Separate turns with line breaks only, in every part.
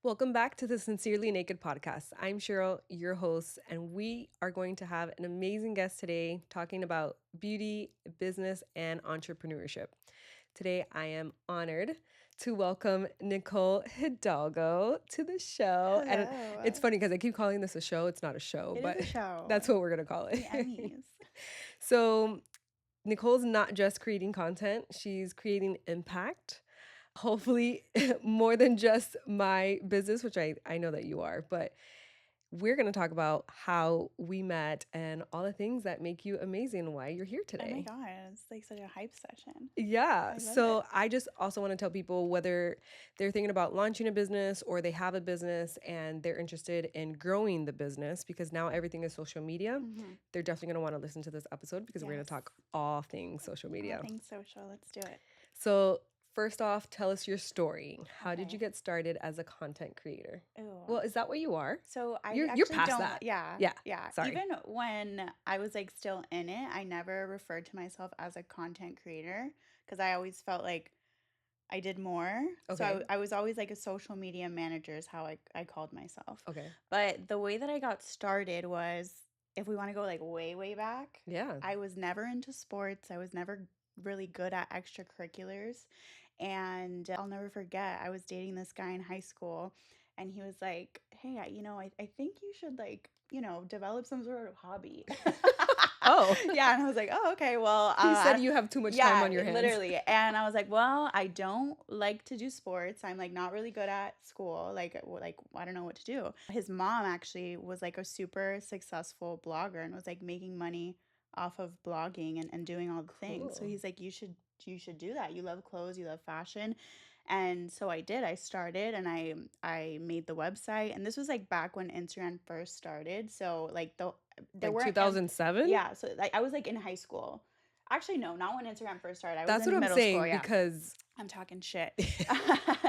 Welcome back to the Sincerely Naked podcast. I'm Cheryl, your host, and we are going to have an amazing guest today talking about beauty, business, and entrepreneurship. Today, I am honored to welcome Nicole Hidalgo to the show. And it's
Hello.
funny because I keep calling this a show. It's not a show,
It is
but
a show.
that's what we're going to call it.
The Emmys.
So, Nicole's not just creating content, she's creating impact. Hopefully, more than just my business, which I know that you are, but we're going to talk about how we met and all the things that make you amazing and why you're here
Oh my
today.
god, it's like such a hype session.
Yeah.
I love
So
it.
I just also want to tell people whether they're thinking about launching a business or they have a business and they're interested in growing the business because now everything is social media, they're definitely going to want to listen to this episode because we're going to
Yes.
talk all things social
All
media.
things social. Let's do it.
So, first off, tell us your story. How did you
Okay.
get started as a content creator?
Ooh.
Well, is that what you are?
So I
You're
actually
past
don't.
that.
Yeah.
Yeah.
Yeah.
Sorry.
Even when I was like still in it, I never referred to myself as a content creator because I always felt like I did more. So
Okay.
I was always like a social media manager is how I called myself.
Okay.
But the way that I got started was, if we want to go like way, way back,
Yeah.
I was never into sports. I was never really good at extracurriculars. And I'll never forget, I was dating this guy in high school, and he was like, hey, I think you should like, develop some sort of hobby.
Oh.
Yeah. And I was like, oh, okay. Well,
He said you have too much time on your hands.
literally. And I was like, well, I don't like to do sports. I'm like not really good at school. Like I don't know what to do. His mom actually was like a super successful blogger and was like making money off of blogging and doing all the things. So
Cool.
he's like, you should do that. You love clothes, you love fashion. And so I did. I started and I made the website. And this was like back when Instagram first started. So like there
Like
weren't
2007?
yeah, so like I was like in high school. Actually, no, not when Instagram first started. I was
That's what
in
I'm
middle
saying
school. Yeah,
because
I'm talking shit.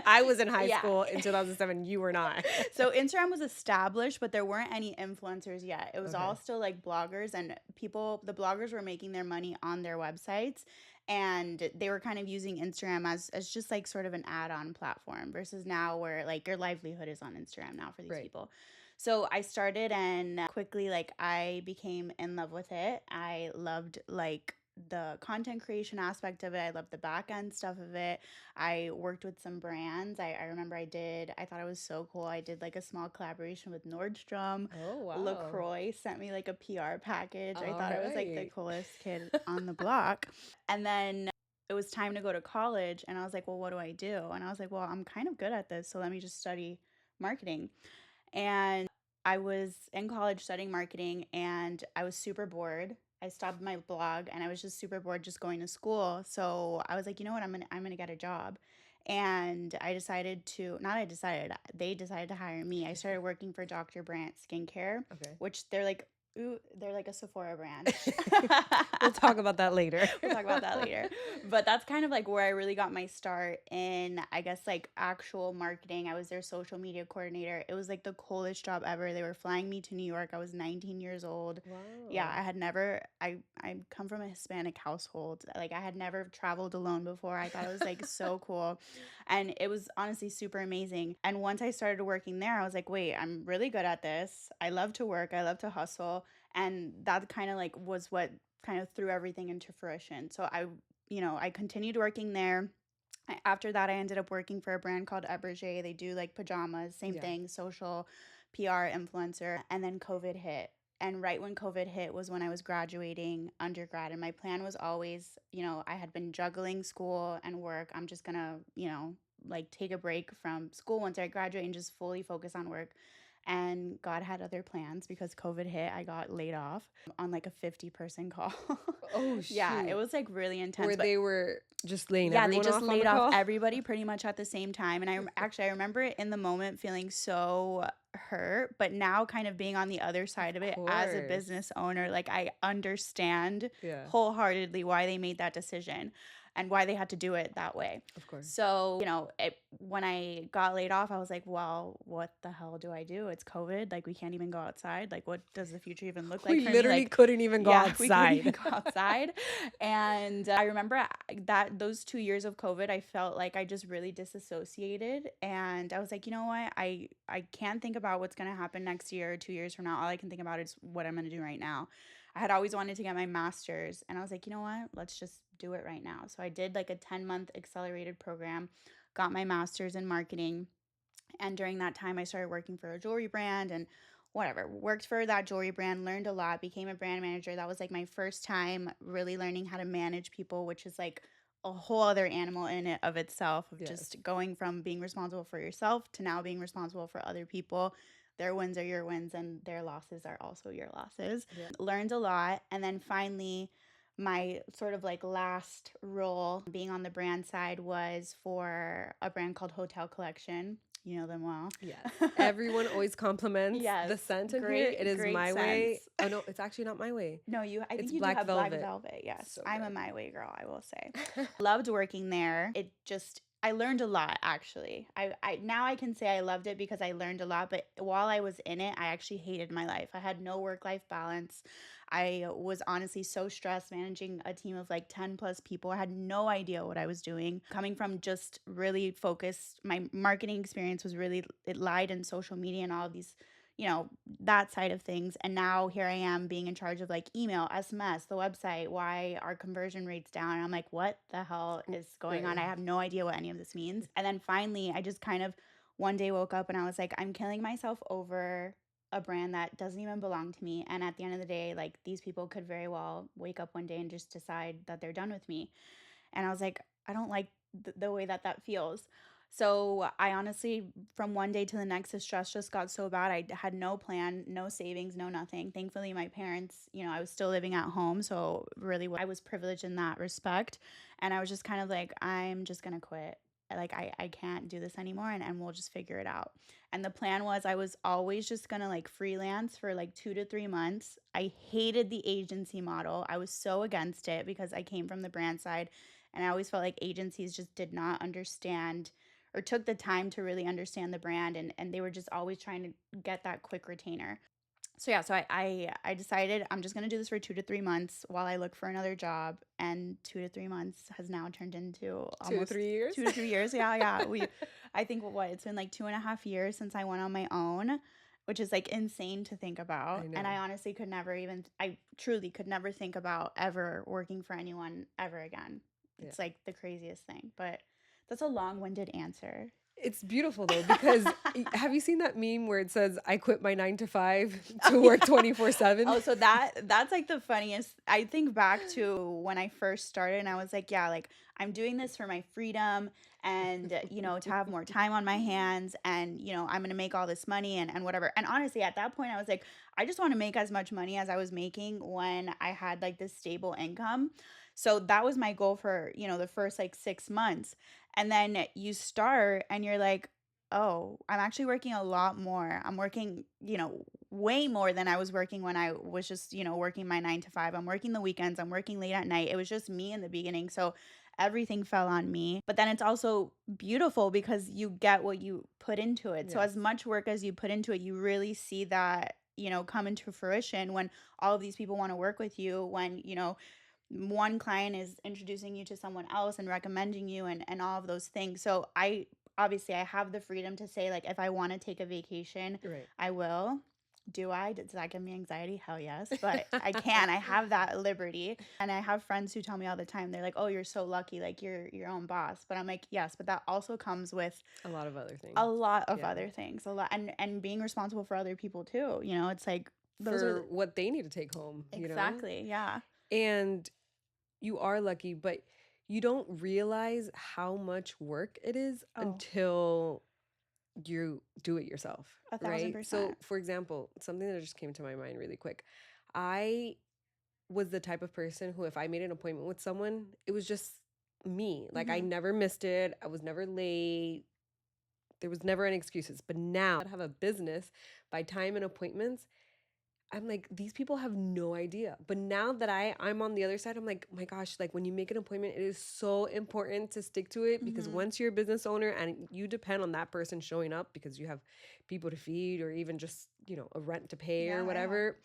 I was in high
Yeah.
school in 2007. You were not.
So Instagram was established, but there weren't any influencers yet. It was all
Okay.
still like bloggers, and the bloggers were making their money on their websites, and they were kind of using Instagram as just like sort of an add-on platform versus now where like your livelihood is on Instagram now for these
Right.
people. So I started and quickly like I became in love with it. I loved like the content creation aspect of it. I loved the back end stuff of it. I worked with some brands. I remember I thought it was so cool. I did like a small collaboration with Nordstrom.
Oh, wow.
LaCroix sent me like a PR package. I
All
thought I was like the
right.
coolest kid on the block. And then it was time to go to college. And I was like, well, what do I do? And I was like, well, I'm kind of good at this. So let me just study marketing. And I was in college studying marketing and I was super bored. I stopped my blog and I was just super bored just going to school. So I was like, you know what, I'm gonna get a job. And I decided to not I decided, they decided to hire me. I started working for Dr. Brandt Skincare,
Okay.
which they're like a Sephora brand.
We'll talk about that later.
We'll talk about that later. But that's kind of like where I really got my start in, I guess, like actual marketing. I was their social media coordinator. It was like the coolest job ever. They were flying me to New York. I was 19 years old.
Wow.
Yeah, I come from a Hispanic household. Like I had never traveled alone before. I thought it was like so cool. And it was honestly super amazing. And once I started working there, I was like, wait, I'm really good at this. I love to work. I love to hustle. And that kind of like was what kind of threw everything into fruition. So I continued working there. After that, I ended up working for a brand called Eberge. They do like pajamas, same
Yeah.
thing, social PR influencer. And then COVID hit. And right when COVID hit was when I was graduating undergrad. And my plan was always, I had been juggling school and work. I'm just going to, like take a break from school once I graduate and just fully focus on work. And God had other plans because COVID hit. I got laid off on like a 50-person call.
Oh,
Yeah, it
shoot.
was like really intense.
Where
but
they were just laying
yeah, they
everyone
just
off on
laid
the
off
call?
everybody pretty much at the same time. And I remember it in the moment feeling so hurt, but now kind of being on the other side of it as a
course.
business owner, like I understand
Yeah.
wholeheartedly why they made that decision. and why they had to do it that way.
Of course.
So, when I got laid off, I was like, well, what the hell do I do? It's COVID. Like, we can't even go outside. Like, what does the future even look like
We
for me?
literally
Like,
couldn't even go
yeah, we couldn't even
outside.
go outside. And I remember that those 2 years of COVID, I felt like I just really disassociated. And I was like, you know what? I can't think about what's going to happen next year or 2 years from now. All I can think about is what I'm going to do right now. I had always wanted to get my master's, and I was like, you know what? Let's just do it right now. So I did like a 10-month accelerated program, got my master's in marketing. And during that time, I started working for a jewelry brand and whatever, worked for that jewelry brand, learned a lot, became a brand manager. That was like my first time really learning how to manage people, which is like a whole other animal in it of itself, of
Yes.
just going from being responsible for yourself to now being responsible for other people. Their wins are your wins and their losses are also your losses.
Yeah.
Learned a lot. And then finally, my sort of like last role being on the brand side was for a brand called Hotel Collection. You know them well.
Yes. Everyone always compliments
Yes,
the scent in here. It
great,
is
great
my way.
sense.
Oh no, it's actually not my way.
No, I
It's
think you do
black
have black
velvet.
velvet. Yes,
So
I'm a
good.
my way girl, I will say. Loved working there. I learned a lot actually. I now I can say I loved it because I learned a lot, but while I was in it, I actually hated my life. I had no work-life balance. I was honestly so stressed managing a team of like 10 plus people. I had no idea what I was doing. Coming from just really focused, my marketing experience was really, it lied in social media and all of these, that side of things. And now here I am being in charge of like email, SMS, the website, why are conversion rates down? And I'm like, what the hell is going on? I
Right.
have no idea what any of this means. And then finally, I just kind of one day woke up and I was like, I'm killing myself over a brand that doesn't even belong to me. And at the end of the day, like these people could very well wake up one day and just decide that they're done with me. And I was like, I don't like the way that that feels. So I honestly, from one day to the next, the stress just got so bad. I had no plan, no savings, no nothing. Thankfully, my parents, I was still living at home. So really, I was privileged in that respect. And I was just kind of like, I'm just going to quit. Like, I can't do this anymore and we'll just figure it out. And the plan was I was always just going to like freelance for like 2 to 3 months. I hated the agency model. I was so against it because I came from the brand side. And I always felt like agencies just did not understand or took the time to really understand the brand, and they were just always trying to get that quick retainer. So yeah, so I decided I'm just gonna do this for 2 to 3 months while I look for another job, and 2 to 3 months has now turned into
Two to
almost
3 years.
2 to 3 years. Yeah, yeah. I think what it's been like 2.5 years since I went on my own, which is like insane to think about.
I
And
know.
I honestly could never even, I truly could never think about ever working for anyone ever again.
Yeah.
It's like the craziest thing, but that's a long-winded answer.
It's beautiful though because have you seen that meme where it says I quit my 9 to 5
Oh
to work
yeah.
24/7?
Oh, so that's like the funniest. I think back to when I first started and I was like, yeah, like I'm doing this for my freedom and to have more time on my hands and I'm going to make all this money and whatever. And honestly, at that point I was like, I just want to make as much money as I was making when I had like this stable income. So that was my goal for, the first like 6 months. And then you start and you're like, oh, I'm actually working a lot more. I'm working, way more than I was working when I was just, working my 9 to 5. I'm working the weekends, I'm working late at night. It was just me in the beginning. So everything fell on me. But then it's also beautiful because you get what you put into it. So
Yes.
as much work as you put into it, you really see that, come into fruition when all of these people want to work with you, when, one client is introducing you to someone else and recommending you and all of those things. So I obviously I have the freedom to say like if I want to take a vacation,
Right.
I will. Do I? Does that give me anxiety? Hell yes. But I can. I have that liberty. And I have friends who tell me all the time, they're like, oh, you're so lucky. Like you're your own boss. But I'm like, yes, but that also comes with
A lot of other things.
a lot of
Yeah.
other things. A lot and being responsible for other people too. It's like those
For
are
what they need to take home,
exactly. Yeah.
And you are lucky, but you don't realize how much work it is
Oh,
until you do it yourself,
a thousand
right? So,
percent.
for example, something that just came to my mind really quick. I was the type of person who, if I made an appointment with someone, it was just me. Like, I
Mm-hmm.
never missed it. I was never late. There was never any excuses. But now I have a business by time and appointments. I'm like, these people have no idea. But now that I'm on the other side, I'm like, oh my gosh, like when you make an appointment, it is so important to stick to it, because
Mm-hmm.
once you're a business owner and you depend on that person showing up because you have people to feed or even just, a rent to pay or
Yeah, yeah.
whatever,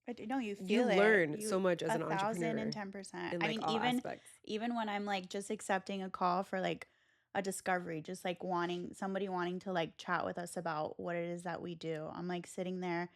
But no, you
you
feel it.
learn
You
so much as
a
an
thousand and
entrepreneur
10%.
in
I
like
mean,
all aspects.
even when I'm like just accepting a call for like a discovery, just like wanting to like chat with us about what it is that we do. I'm like sitting there,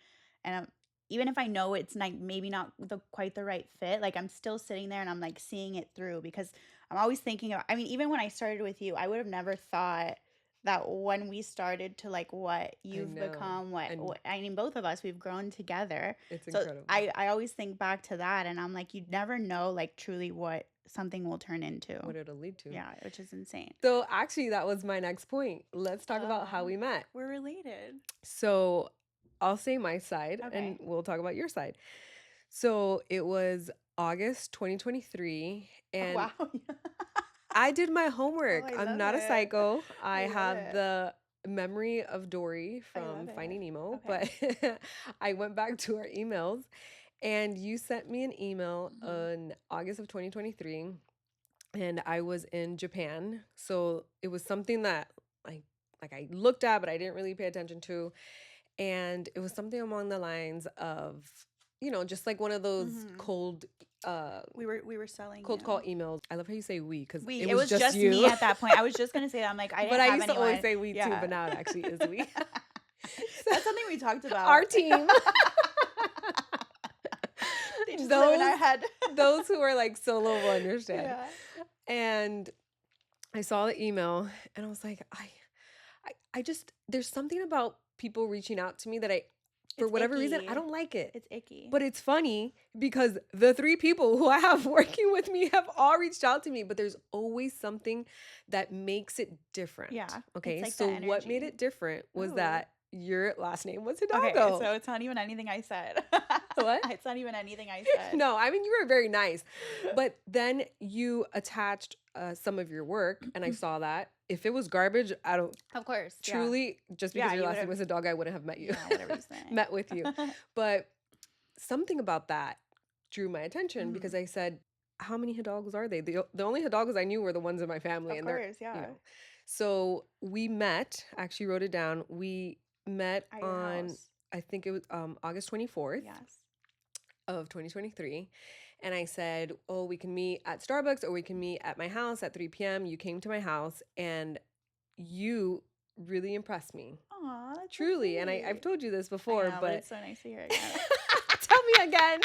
and even if I know it's like maybe not quite the right fit, like I'm still sitting there and I'm like seeing it through, because I'm always thinking of. I mean, even when I started with you, I would have never thought that when we started to like what
I
you've
know.
become,
And
what I mean, both of us, we've grown together.
it's
So
incredible.
I always think back to that, and I'm like, you'd never know like truly what something will turn into.
What it'll lead to.
Yeah, which is insane.
So actually, that was my next point. Let's talk about how
Oh,
we met.
we're related.
So I'll say my side and
Okay.
we'll talk about your side. So it was August 2023,
Oh,
and
wow.
I did my
Oh,
homework.
I
I'm
love
not a
it.
psycho. I
I love
have
it.
the memory of Dory
I love
from
it.
Finding Nemo,
Okay.
but I went back to our emails, and you sent me an email
Hmm.
in August of 2023, and I was in Japan. So it was something that I looked at, but I didn't really pay attention to. And it was something along the lines of, just like one of those
Hmm.
uh
We were selling
cold
you.
call emails. I love how you say we, because it
It
was
was
just
just me
you.
at that point. I was just gonna say that. I'm like, I
But
didn't
I
have
used to always
anyone.
say we too,
Yeah.
but now it actually is we. So
That's something we talked
our
about.
team.
They just live in
those
our head.
those who are like solo will understand.
Yeah.
And I saw the email and I was like, I just, there's something about people reaching out to me that for
It's
whatever reason, I
icky.
don't like it.
It's icky.
But it's funny because the three people who I have working with me have all reached out to me, but there's always something that makes it different.
Yeah. It's
Okay.
like
So
that
what made
energy.
it different was
Ooh.
that your last name was
Okay,
Hidalgo.
so it's not even anything I said.
What?
It's not even anything I said.
No, I mean, you were very nice. But then you attached some of your work, and I saw that. If it was garbage, I don't
Of course, yeah.
truly, just because
Yeah,
your
you
last
would
name
have,
was a dog, I wouldn't have met you,
yeah, whatever you say.
met with you. But something about that drew my attention
Hmm.
because I said, how many Hidalgos are they? The only Hidalgos I knew were the ones in my family,
Of
and they're,
course, yeah.
So we met, actually wrote it down. We met
At your
on,
house.
I think it was August 24th
Yes.
of 2023. And I said, oh, we can meet at Starbucks or we can meet at my house at 3 p.m. You came to my house and you really impressed me.
Aw, that's so
Truly. And I've
sweet.
told you this
I
before,
know, but
but
it's so nice to hear again.
tell me again.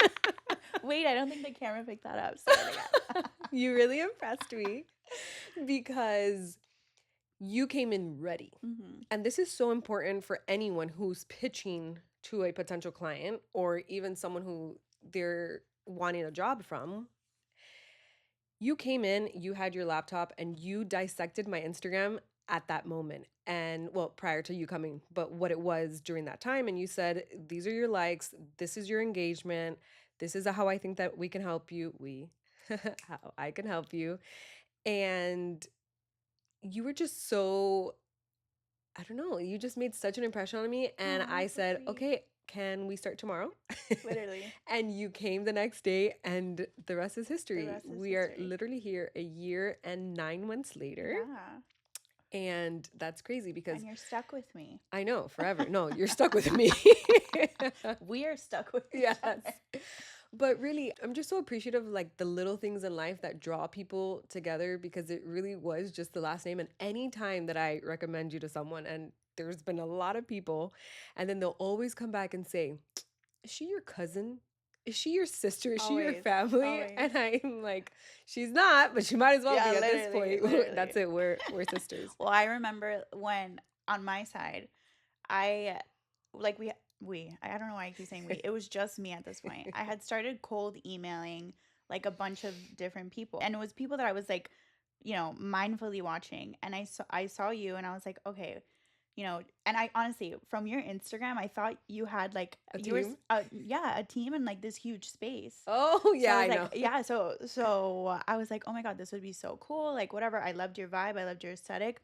Wait, I don't think the camera picked that up. Say it again.
You really impressed me because you came in ready.
Hmm.
And this is so important for anyone who's pitching to a potential client or even someone who they're wanting a job from. You came in, you had your laptop, and you dissected my Instagram at that moment. And well, prior to you coming, but what it was during that time. And you said, these are your likes, this is your engagement, this is how I think that we can help you. How I can help you. And you were just so, I don't know, you just made such an impression on me. And
Aw,
I
that's so
said,
sweet.
okay, can we start tomorrow?
Literally.
And you came the next day, and the rest is
The
history.
rest is
We are
history.
literally here a year and 9 months later.
Yeah.
And that's crazy because
And you're stuck with me.
I know forever. No, you're stuck with me.
We are stuck with each
Yes.
other.
But really, I'm just so appreciative of like the little things in life that draw people together because it really was just the last name. And any time that I recommend you to someone, and there's been a lot of people, and then they'll always come back and say, is she your cousin? Is she your sister? Is she your
Always.
family?
Always.
And I'm like, she's not, but she might as well
Yeah,
be at this
literally.
point. That's
Literally.
it. We're sisters.
Well, I remember when on my side, I like I don't know why I keep saying we. It was just me at this point. I had started cold emailing like a bunch of different people. And it was people that I was like, mindfully watching. And I saw you and I was like, okay, and I honestly from your Instagram, I thought you had like
A
you were
team?
yeah, a team in like this huge space.
Oh,
So
yeah,
I was
I
like,
know.
yeah, so I was like, oh my God, this would be so cool. Like whatever. I loved your vibe. I loved your aesthetic.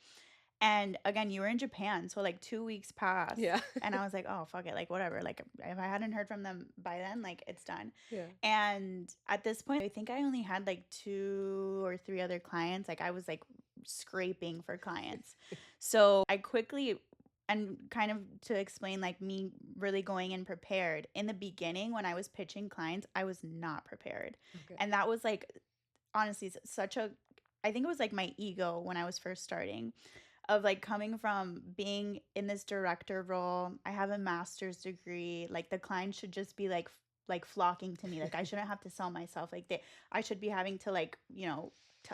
And again, you were in Japan, so like 2 weeks passed,
Yeah.
and I was like, oh fuck it, like whatever. Like if I hadn't heard from them by then, like it's done.
Yeah.
And at this point, I think I only had like 2 or 3 other clients. Like I was like scraping for clients. So I quickly, and kind of to explain like me really going in prepared. In the beginning when I was pitching clients, I was not prepared.
Okay.
And that was like honestly such a, I think it was like my ego when I was first starting, of like coming from being in this director role. I have a master's degree. Like the clients should just be like flocking to me. Like I shouldn't have to sell myself. Like I should be having to like,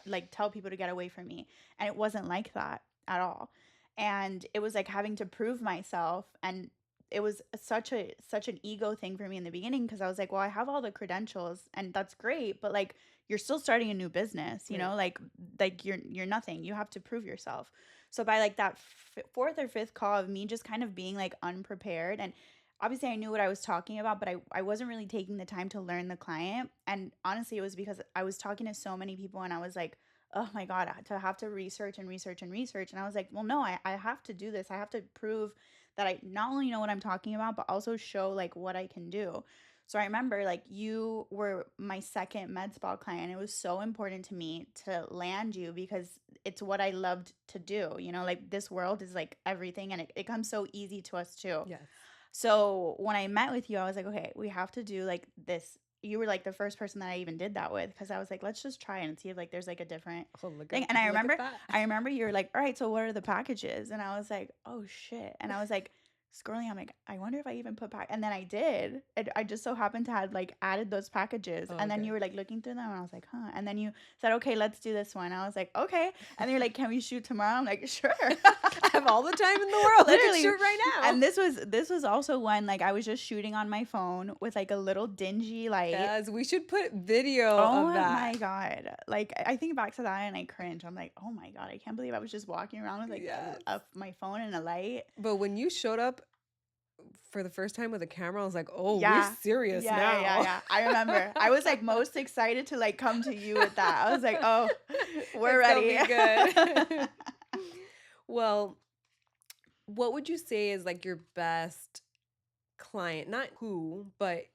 like tell people to get away from me. And it wasn't like that at all. And it was like having to prove myself, and it was such an ego thing for me in the beginning, because I was like, well, I have all the credentials and that's great, but like you're still starting a new business,
Right.
like you're nothing. You have to prove yourself. So by like that fourth or fifth call of me just kind of being like unprepared, and obviously I knew what I was talking about, but I wasn't really taking the time to learn the client. And honestly, it was because I was talking to so many people, and I was like, oh my God, to have to research and research and research. And I was like, well, no, I have to do this. I have to prove that I not only know what I'm talking about, but also show like what I can do. So I remember like you were my second med spa client. It was so important to me to land you because it's what I loved to do. Like this world is like everything, and it comes so easy to us too.
Yes.
So when I met with you, I was like, okay, we have to do like this. You were like the first person that I even did that with, because I was like, let's just try and see if like there's like a different
Oh, look
thing.
at
And I
look
remember,
at that.
I remember you were like, all right, so what are the packages? And I was like, oh shit. And I was like, scrolling, I'm like, I wonder if I even put pack. And then I did. And I just so happened to had like added those packages.
Oh,
And then
okay.
you were like looking through them, and I was like, huh. And then you said, okay, let's do this one. I was like, okay. And then you're like, can we shoot tomorrow? I'm like, sure.
I have all the time in the world. I can
Literally.
shoot right now.
And this was also when like I was just shooting on my phone with like a little dingy light.
Yes, we should put video
Oh
of that.
my God. Like I think back to that and I cringe. I'm like, oh my God, I can't believe I was just walking around with like
Yes.
my phone and a light.
But when you showed up for the first time with a camera, I was like, oh,
Yeah.
we're serious
Yeah,
now.
yeah. I remember. I was like most excited to like come to you with that. I was like, oh, we're
It's
ready.
gonna be good. Well, what would you say is like your best client? Not who, but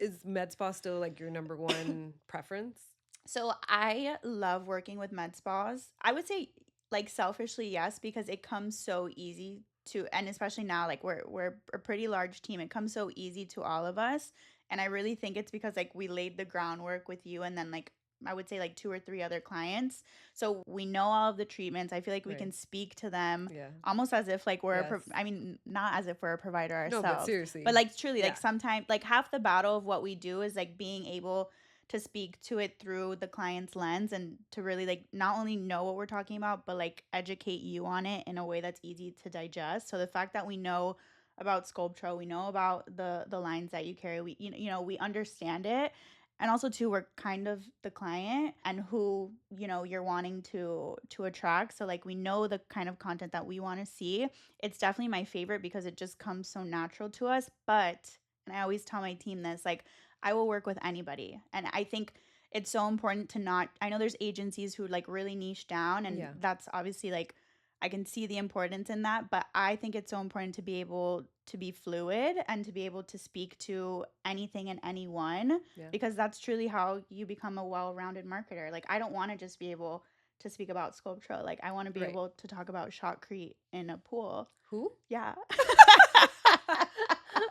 is med spa still like your number one preference?
So I love working with med spas. I would say like selfishly yes, because it comes so easy to, and especially now like we're a pretty large team. It comes so easy to all of us. And I really think it's because like we laid the groundwork with you, and then like I would say like 2 or 3 other clients. So we know all of the treatments. I feel like we
Right.
can speak to them
Yeah.
almost as if like we're
Yes.
I mean, not as if we're a provider
No, but
ourselves,
seriously.
but like truly
Yeah.
like sometimes like half the battle of what we do is like being able to speak to it through the client's lens, and to really like not only know what we're talking about, but like educate you on it in a way that's easy to digest. So the fact that we know about Sculptro, we know about the lines that you carry, we we understand it. And also too, we're kind of the client and who you're wanting to attract. So like we know the kind of content that we want to see. It's definitely my favorite because it just comes so natural to us. But, and I always tell my team this, like I will work with anybody. And I think it's so important to not, I know there's agencies who like really niche down, and
Yeah.
that's obviously like I can see the importance in that, but I think it's so important to be able to be fluid and to be able to speak to anything and anyone,
Yeah.
because that's truly how you become a well-rounded marketer. Like I don't want to just be able to speak about Sculptro. Like I want to be
Right.
able to talk about shotcrete in a pool.
Who?
Yeah.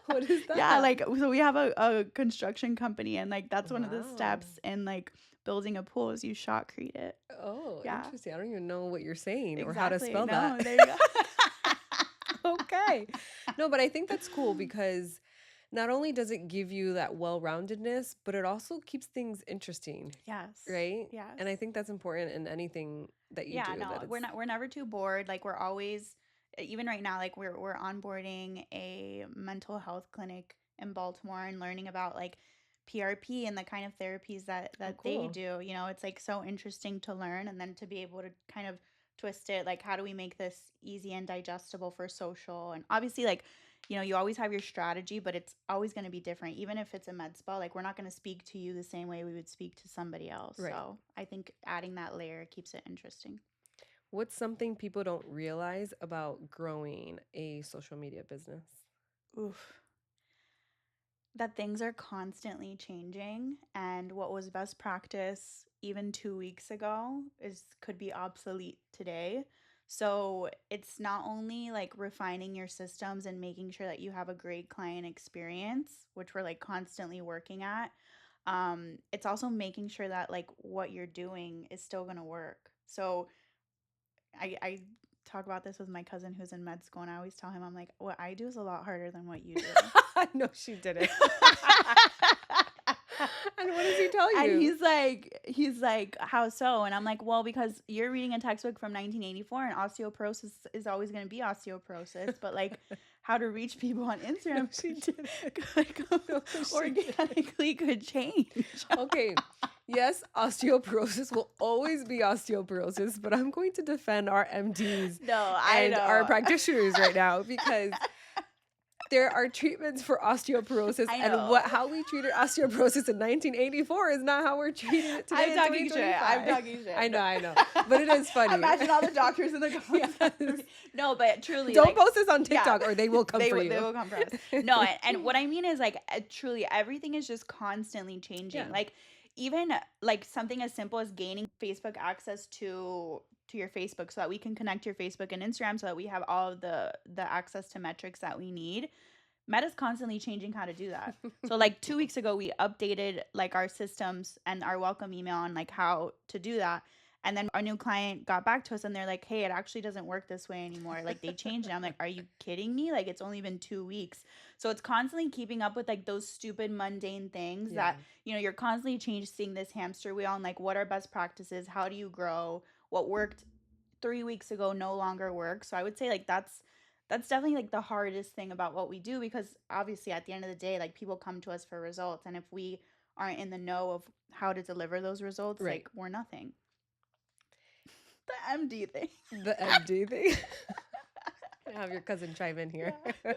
What is that?
Yeah, like so we have a construction company, and like that's one of the
Wow.
steps in like building a pool is you shotcrete it.
Oh,
Yeah.
interesting. I don't even know what you're saying or how to spell
No,
that.
there you go.
Okay. No, but I think that's cool because not only does it give you that well-roundedness, but it also keeps things interesting,
Yes.
right?
Yes.
And I think that's important in anything that you
Yeah,
do.
no,
that
we're
it's-
not we're never too bored. Like we're always, even right now, like we're onboarding a mental health clinic in Baltimore and learning about like PRP and the kind of therapies that
Oh,
they
cool.
do. It's like so interesting to learn, and then to be able to kind of twist it, like how do we make this easy and digestible for social? And obviously like you always have your strategy, but it's always going to be different. Even if it's a med spa, like we're not going to speak to you the same way we would speak to somebody else.
Right.
So I think adding that layer keeps it interesting.
What's something people don't realize about growing a social media business?
Oof. That things are constantly changing, and what was best practice even 2 weeks ago is could be obsolete today. So it's not only like refining your systems and making sure that you have a great client experience, which we're like constantly working at. It's also making sure that like what you're doing is still gonna work. So I talk about this with my cousin who's in med school, and I always tell him, I'm like, what I do is a lot harder than what you do.
No, she didn't. And what does he tell
And
you?
he's like, how so? And I'm like, well, because you're reading a textbook from 1984, and osteoporosis is always going to be osteoporosis, but like how to reach people on
No,
Instagram
she didn't.
could
No, she didn't.
organically could change.
Okay. Yes, osteoporosis will always be osteoporosis, but I'm going to defend our MDs
No, I
and our
know.
practitioners right now because there are treatments for osteoporosis,
I
and
know.
how we treated osteoporosis in 1984 is not how we're treating it today
I'm
in
talking shit. I'm
2025.
talking shit.
I know, but it is funny.
Imagine all the doctors in the comments.
Yes.
No, but truly,
Don't
like,
post this on
yeah,
TikTok or they will come for you.
they will come for us. No, and what I mean is like truly everything is just constantly changing.
Yeah.
Like even like something as simple as gaining Facebook access to your Facebook so that we can connect your Facebook and Instagram so that we have all of the access to metrics that we need. Meta's constantly changing how to do that. So like 2 weeks ago, we updated like our systems and our welcome email on like how to do that. And then our new client got back to us and they're like, hey, it actually doesn't work this way anymore. Like they changed it. I'm like, are you kidding me? Like it's only been 2 weeks. So it's constantly keeping up with like those stupid mundane things
Yeah.
that, you're constantly changing this hamster wheel and like what are best practices? How do you grow? What worked 3 weeks ago no longer works. So I would say like that's definitely like the hardest thing about what we do because obviously at the end of the day like people come to us for results, and if we aren't in the know of how to deliver those results,
Right.
like we're nothing. The MD thing.
The MD thing. Have your cousin chime in here.
Yeah.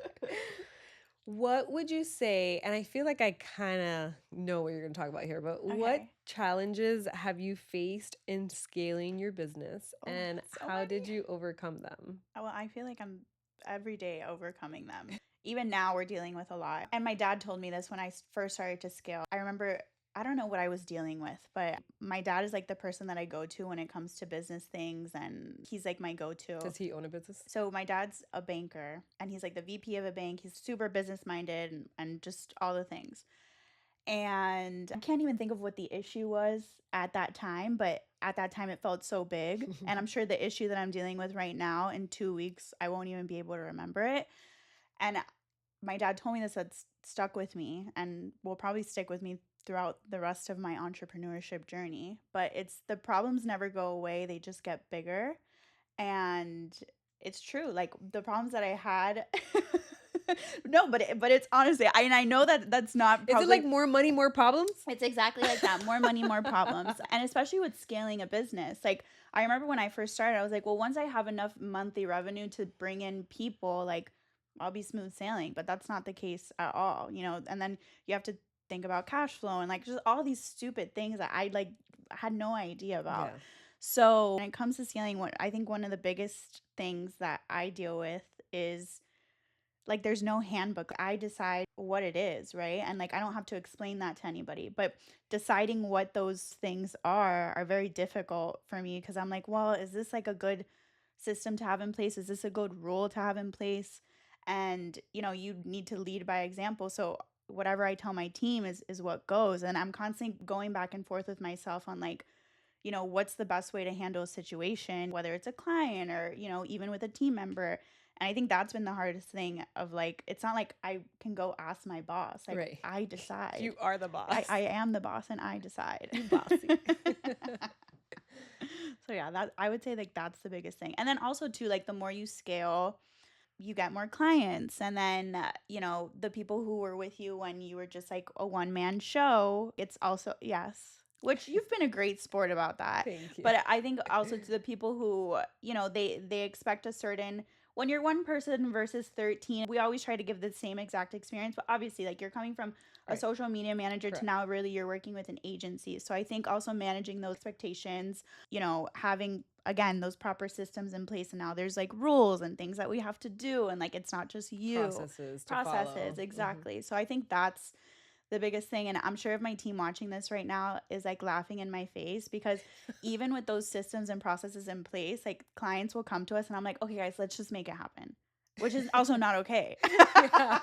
What would you say, and I feel like I kind of know what you're going to talk about here, but what
Okay.
challenges have you faced in scaling your business
Oh,
and
so
how did
many.
you overcome them?
Well, I feel like I'm every day overcoming them. Even now, we're dealing with a lot. And my dad told me this when I first started to scale. I remember, I don't know what I was dealing with, but my dad is like the person that I go to when it comes to business things. And he's like my go to.
Does he own a business?
So my dad's a banker and he's like the VP of a bank. He's super business minded and just all the things. And I can't even think of what the issue was at that time, but at that time it felt so big. And I'm sure the issue that I'm dealing with right now in 2 weeks, I won't even be able to remember it. And my dad told me this, that's stuck with me and will probably stick with me throughout the rest of my entrepreneurship journey. But it's the problems never go away, they just get bigger. And it's true. Like the problems that I had. No, but it's honestly, I know that that's not
Is it like more money, more problems?
it's exactly like that. More money, more problems. And especially with scaling a business. Like I remember when I first started, I was like, well, once I have enough monthly revenue to bring in people, like I'll be smooth sailing. But that's not the case at all, and then you have to think about cash flow and like just all these stupid things that I like had no idea about.
Yeah.
So when it comes to scaling, what I think one of the biggest things that I deal with is like there's no handbook. I decide what it is, right? And like I don't have to explain that to anybody. But deciding what those things are very difficult for me because I'm like, well, is this like a good system to have in place? Is this a good rule to have in place? And you need to lead by example. So whatever I tell my team is what goes. And I'm constantly going back and forth with myself on like, what's the best way to handle a situation, whether it's a client or, even with a team member. And I think that's been the hardest thing of like, it's not like I can go ask my boss. Like
Right.
I decide.
You are the boss.
I am the boss and I decide.
You bossy.
So yeah, that I would say like that's the biggest thing. And then also too, like the more you scale, you get more clients. And then, the people who were with you when you were just like a one-man show, it's also, yes, which you've been a great sport about that.
Thank you.
But I think also to the people who, they expect a certain, when you're one person versus 13, we always try to give the same exact experience. But obviously, like you're coming from a
Right.
social media manager
Correct.
to now really you're working with an agency. So I think also managing those expectations, having again, those proper systems in place. And now there's like rules and things that we have to do. And like, it's not just you.
Processes to
Processes,
follow.
exactly. So I think that's the biggest thing. And I'm sure if my team watching this right now is like laughing in my face, because even with those systems and processes in place, like clients will come to us and I'm like, okay, guys, let's just make it happen, which is also not okay.
Yeah.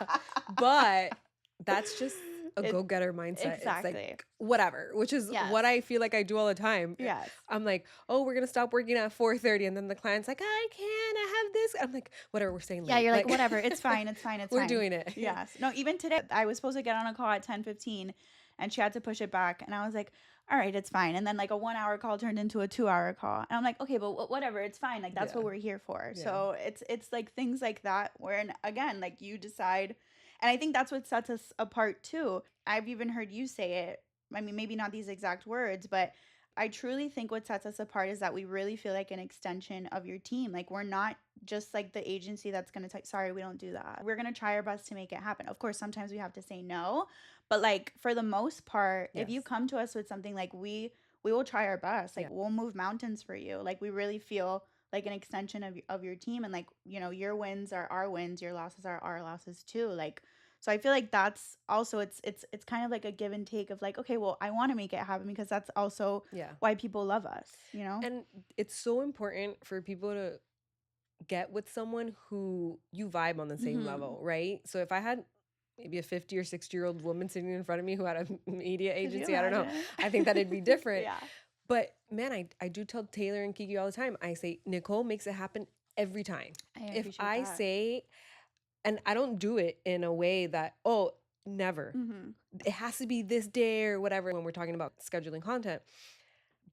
But that's just a
It,
go-getter mindset. It's
exactly.
like whatever, which is
Yes.
what I feel like I do all the time.
Yes.
I'm like, oh, we're gonna stop working at 4:30, and then the client's like, I can't, I have this. I'm like, whatever, we're staying late.
Yeah, you're like whatever, it's fine, it's fine, it's
we're
fine.
doing it.
Yes. No, even today, I was supposed to get on a call at 10:15, and she had to push it back, and I was like, all right, it's fine. And then like a 1 hour call turned into a 2 hour call, and I'm like, okay, but whatever, it's fine. Like that's what we're here for.
Yeah.
So it's like things like that where, and again, like you decide, and I think that's what sets us apart too. I've even heard you say it. I mean, maybe not these exact words, but I truly think what sets us apart is that we really feel like an extension of your team. Like we're not just like the agency that's going to sorry, we don't do that. We're going to try our best to make it happen. Of course, sometimes we have to say no, but like for the most part, if you come to us with something, like we will try our best. Like we'll move mountains for you. Like we really feel like an extension of your team, and like, you know, your wins are our wins, your losses are our losses too. Like, so I feel like that's also, it's kind of like a give and take of like, okay, well, I want to make it happen because that's also why people love us, you know?
And it's so important for people to get with someone who you vibe on the same level, right? So if I had maybe a 50 or 60-year-old woman sitting in front of me who had a media agency, I don't know, I think that it'd be different. But man, I do tell Taylor and Kiki all the time, I say, Nicole makes it happen every time. If I say, and I don't do it in a way that, oh, never. It has to be this day or whatever when we're talking about scheduling content.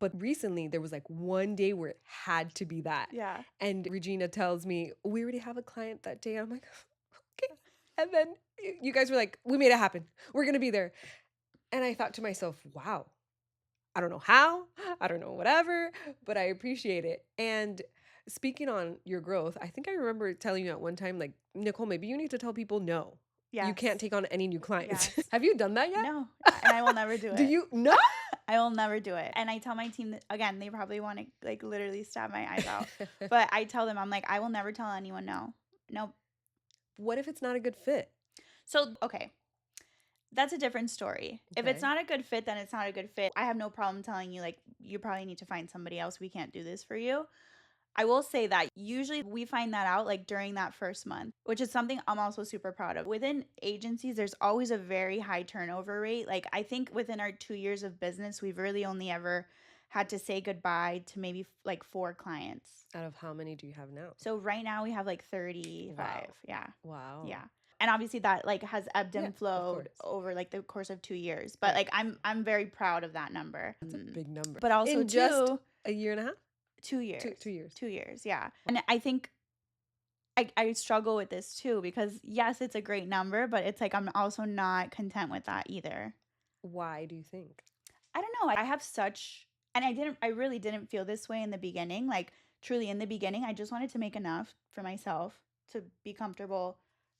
But recently there was like one day where it had to be that.
Yeah.
And Regina tells me, we already have a client that day. I'm like, okay. And then you guys were like, we made it happen. We're going to be there. And I thought to myself, wow, I don't know how, I don't know whatever, but I appreciate it. And speaking on your growth, I think I remember telling you at one time, like, Nicole, maybe you need to tell people no. Yes. You can't take on any new clients. Yes. Have you done that yet?
No, and I will never do it.
Do you? No?
I will never do it. And I tell my team that, again, they probably want to like literally stab my eyes out. But I tell them, I'm like, I will never tell anyone no. Nope.
What if it's not a good fit?
So, okay. That's a different story. Okay. If it's not a good fit, then it's not a good fit. I have no problem telling you, like, you probably need to find somebody else. We can't do this for you. I will say that usually we find that out like during that first month, which is something I'm also super proud of. Within agencies, there's always a very high turnover rate. Like I think within our 2 years of business, we've really only ever had to say goodbye to maybe like 4 clients.
Out of how many do you have now?
So right now we have like 35.
Wow.
Yeah.
Wow.
Yeah. And obviously that like has ebbed and flowed over like the course of 2 years. But like I'm very proud of that number.
That's a big number.
But also
in just a year and a half?
2 years.
2 years.
2 years, yeah. And I think I struggle with this too because yes, it's a great number, but it's like I'm also not content with that either.
Why do you think?
I don't know. I have such, and I really didn't feel this way in the beginning. Like truly in the beginning, I just wanted to make enough for myself to be comfortable,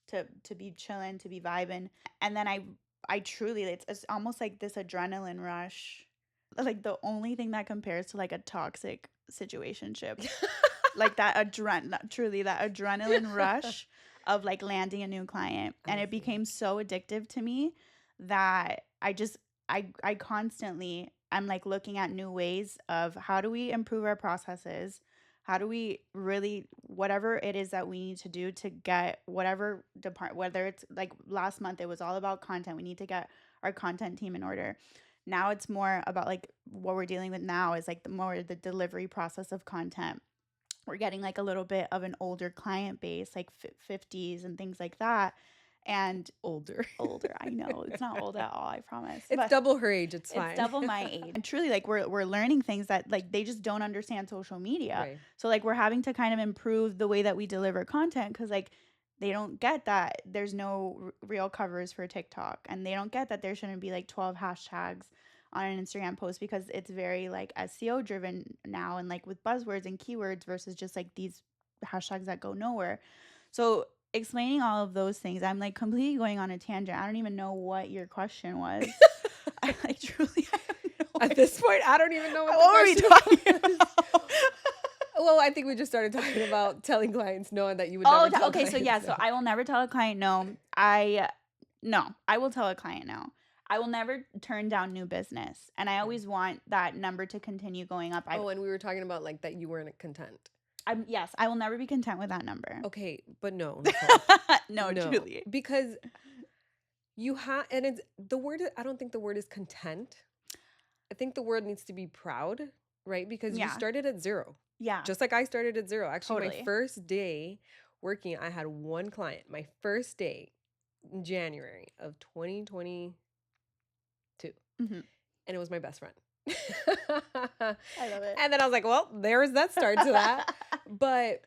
to be chilling, to be vibing. And then I truly, it's almost like this adrenaline rush. Like the only thing that compares to like a toxic situationship. Like that adrenaline rush of like landing a new client. And it became so addictive to me that I constantly, I'm like looking at new ways of how do we improve our processes? How do we really, whatever it is that we need to do to get whatever whether it's like last month, it was all about content. We need to get our content team in order. Now it's more about like what we're dealing with now is like the delivery process of content. We're getting like a little bit of an older client base, like 50s and things like that. And older, I know. It's not old at all, I promise.
It's double her age, it's fine.
It's double my age. And truly, like we're learning things that like they just don't understand social media.
Right.
So like we're having to kind of improve the way that we deliver content because like they don't get that there's no real covers for TikTok, and they don't get that there shouldn't be like 12 hashtags on an Instagram post because it's very like SEO driven now and like with buzzwords and keywords versus just like these hashtags that go nowhere. So explaining all of those things, I'm like completely going on a tangent. I don't even know what your question was. I like truly I don't know.
At this point, I don't even know what
were we talking about?
Well, I think we just started talking about telling clients no and that you would
Oh,
never tell
okay. So
clients
yeah,
no.
so I will never tell a client no. No, I will tell a client no. I will never turn down new business, and I
Yeah.
always want that number to continue going up.
Oh, and we were talking about like that you weren't content.
Yes, I will never be content with that number.
Okay, but no, Nicole.
No,
No,
truly.
because you have, and it's the word, I don't think the word is content. I think the word needs to be proud, right? Because you
Yeah.
started at zero,
Yeah,
just like I started at zero. Actually, my
totally.
first day working, I had one client. My first day in January of 2022,
Mhm.
and it was my best friend.
I love it.
And then I was like, well, there's that start to that. But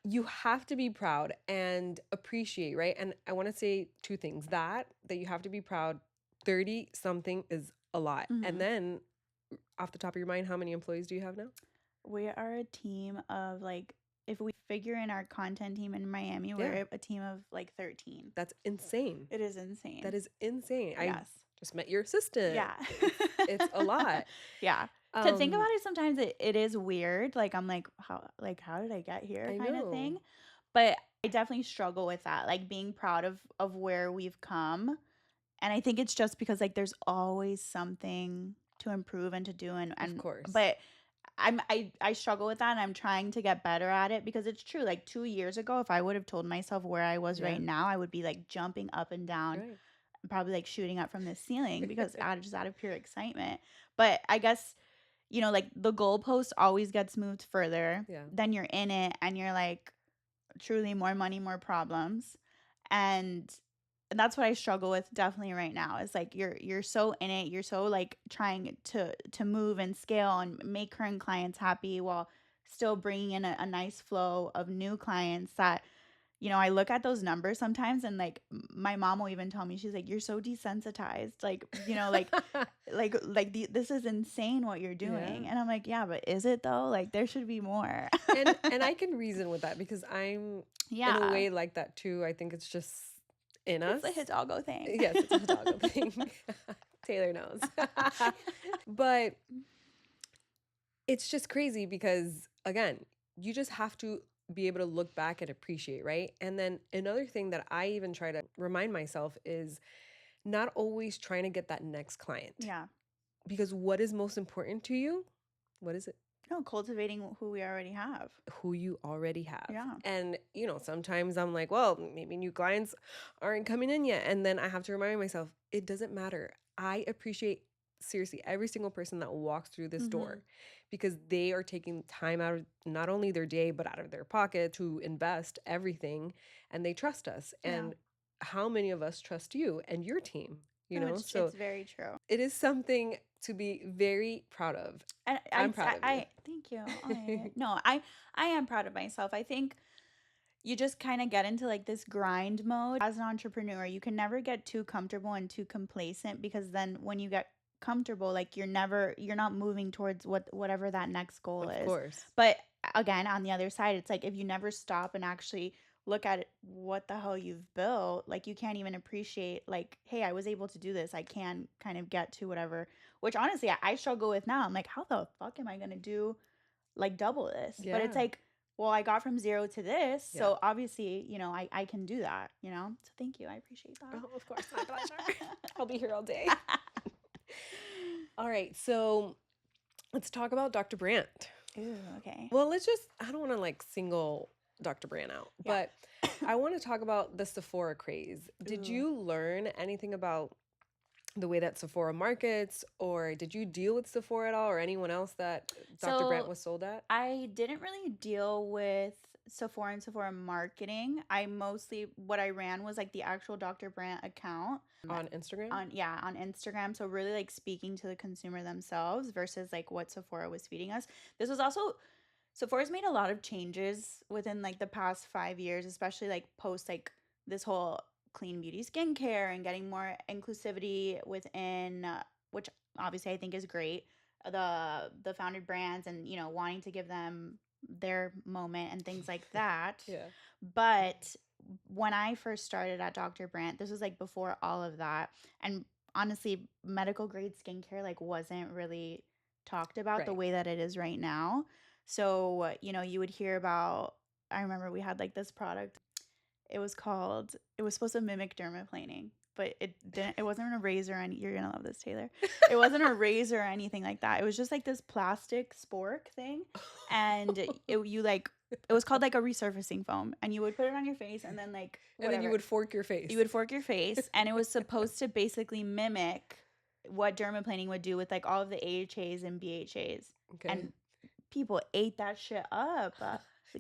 you have to be proud and appreciate, right? And I want to say two things. That you have to be proud. 30 something is a lot. And
Mhm.
then off the top of your mind, how many employees do you have now?
We are a team of like, if we figure in our content team in Miami,
Yeah,
we're a team of like 13.
that's insane.
It is
That
insane.
is insane. I
Yes.
just met your assistant.
Yeah.
It's a lot.
Yeah. To think
Um,
about it, sometimes it is weird. Like I'm like how did I get here
I
kind of
know.
thing. But I definitely struggle with that, like being proud of where we've come. And I think it's just because like there's always something to improve and to do
Of
and
course.
but I struggle with that and I'm trying to get better at it because it's true. Like 2 years ago, if I would have told myself where I was
Yeah.
right now, I would be like jumping up and down,
Right.
probably like shooting up from the ceiling because out of pure excitement. But I guess, like the goalpost always gets moved further.
Yeah.
Then you're in it and you're like, truly more money, more problems. And that's what I struggle with definitely right now. Is like you're so in it, you're so like trying to move and scale and make current clients happy while still bringing in a nice flow of new clients that I look at those numbers sometimes and like my mom will even tell me she's like you're so desensitized like this is insane what you're
Yeah.
doing and I'm like yeah but is it though like there should be more.
And I can reason with that because I'm in a
Yeah,
way like that too. I think it's just in
it's
us.
the Hidalgo thing.
Yes, it's a Hidalgo thing. Taylor knows. But it's just crazy because again, you just have to be able to look back and appreciate, right? And then another thing that I even try to remind myself is not always trying to get that next client.
Yeah.
Because what is most important to you? What is it?
No, cultivating who we already have.
Who you already have.
Yeah.
And, sometimes I'm like, well, maybe new clients aren't coming in yet. And then I have to remind myself, it doesn't matter. I appreciate seriously every single person that walks through this
Mm-hmm.
door because they are taking time out of not only their day, but out of their pocket to invest everything and they trust us.
Yeah.
And how many of us trust you and your team?
No, it's
So
very true.
it is something to be very proud of.
And
I'm proud of you.
I thank you. No, I am proud of myself. I think you just kind of get into like this grind mode as an entrepreneur. You can never get too comfortable and too complacent because then when you get comfortable, like you're not moving towards whatever that next goal
Of
is.
course.
But again, on the other side, it's like if you never stop and actually look at it, what the hell you've built, like you can't even appreciate like, hey, I was able to do this. I can kind of get to whatever, which honestly I struggle with now. I'm like, how the fuck am I gonna do like double this? But it's
Yeah.
like, well, I got from zero to this,
Yeah.
so obviously, I can do that. So thank you. I appreciate
Oh, of course, my pleasure. I'll be here all day. All right, so let's talk about Dr. Brandt.
Ooh, okay.
Well, I don't want to like single Dr. Brandt out,
Yeah.
but I want to talk about the Sephora craze. Did
Ooh.
you learn anything about the way that Sephora markets, or did you deal with Sephora at all, or anyone else that Dr. Brandt
So
was sold at
I didn't really deal with Sephora and Sephora marketing. What I ran was like the actual Dr. Brandt account
on Instagram?
on Instagram. So really like speaking to the consumer themselves versus like what Sephora was feeding us. This was also Sephora's made a lot of changes within like the past 5 years, especially like post like this whole clean beauty skincare and getting more inclusivity within, which obviously I think is great. The founded brands and wanting to give them their moment and things like that.
Yeah.
But when I first started at Dr. Brandt, this was like before all of that, and honestly, medical grade skincare like wasn't really talked about the
Right.
way that it is right now. So, you would hear about, I remember we had like this product. It was supposed to mimic dermaplaning, but it didn't, it wasn't a razor. And you're going to love this, Taylor. It wasn't a razor or anything like that. It was just like this plastic spork thing. And it was called like a resurfacing foam. And you would put it on your face and then like,
And then you
whatever.
would fork your face.
You would fork your face, and it was supposed to basically mimic what dermaplaning would do with like all of the AHAs and BHAs.
Okay.
And people ate that shit up.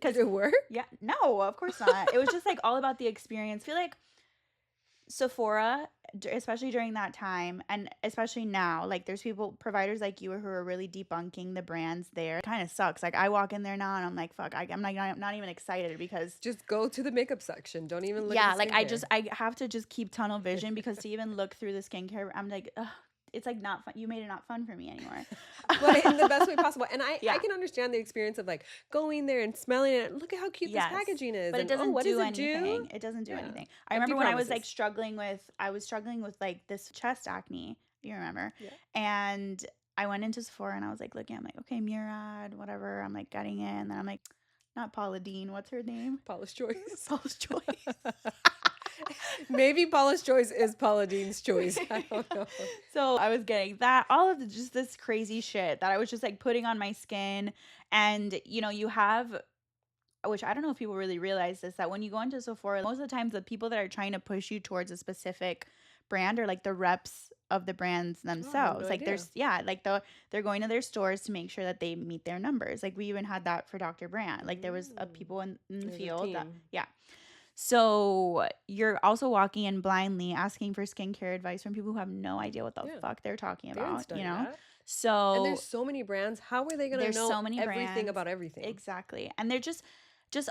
Did it work?
Yeah, no, of course not. It was just like all about the experience. I feel like Sephora, especially during that time, and especially now, like there's providers like you who are really debunking the brands there. It kind of sucks. Like I walk in there now and I'm like, fuck, I'm not even excited because
just go to the makeup section. Don't even look.
Yeah,
at
like
skincare.
I have to just keep tunnel vision because to even look through the skincare, I'm like, ugh, it's like not fun. You made it not fun for me anymore.
But in the best way possible. And I
Yeah.
can understand the experience of like going there and smelling it. Look at how cute
Yes,
this packaging is.
But it
And,
doesn't
what
do
does it do?
anything. It doesn't do
Yeah.
anything. I
Empty
remember when I was like
promises.
I was struggling with like this chest acne. You remember?
Yeah.
And I went into Sephora and I was like looking. I'm like, okay, Murad, whatever. I'm like getting it, and then I'm like, not Paula Deen. What's her name?
Paula's Choice.
Paula's Choice.
Maybe Paula's Choice is Paula Dean's choice. I don't know.
So I was getting that, all of just this crazy shit that I was just like putting on my skin. And, you have, which I don't know if people really realize this, that when you go into Sephora, most of the times the people that are trying to push you towards a specific brand are like the reps of the brands themselves.
no
Like
idea.
they're going to their stores to make sure that they meet their numbers. Like we even had that for Dr. Brandt. Like there was people in the
There's a
field that,
team.
yeah. So you're also walking in blindly asking for skincare advice from people who have no idea what the
Yeah.
fuck they're talking
They didn't
about,
study that.
So
And there's so many brands. How are they going to
there's
know
so many
everything
brands.
about everything?
Exactly. And they're just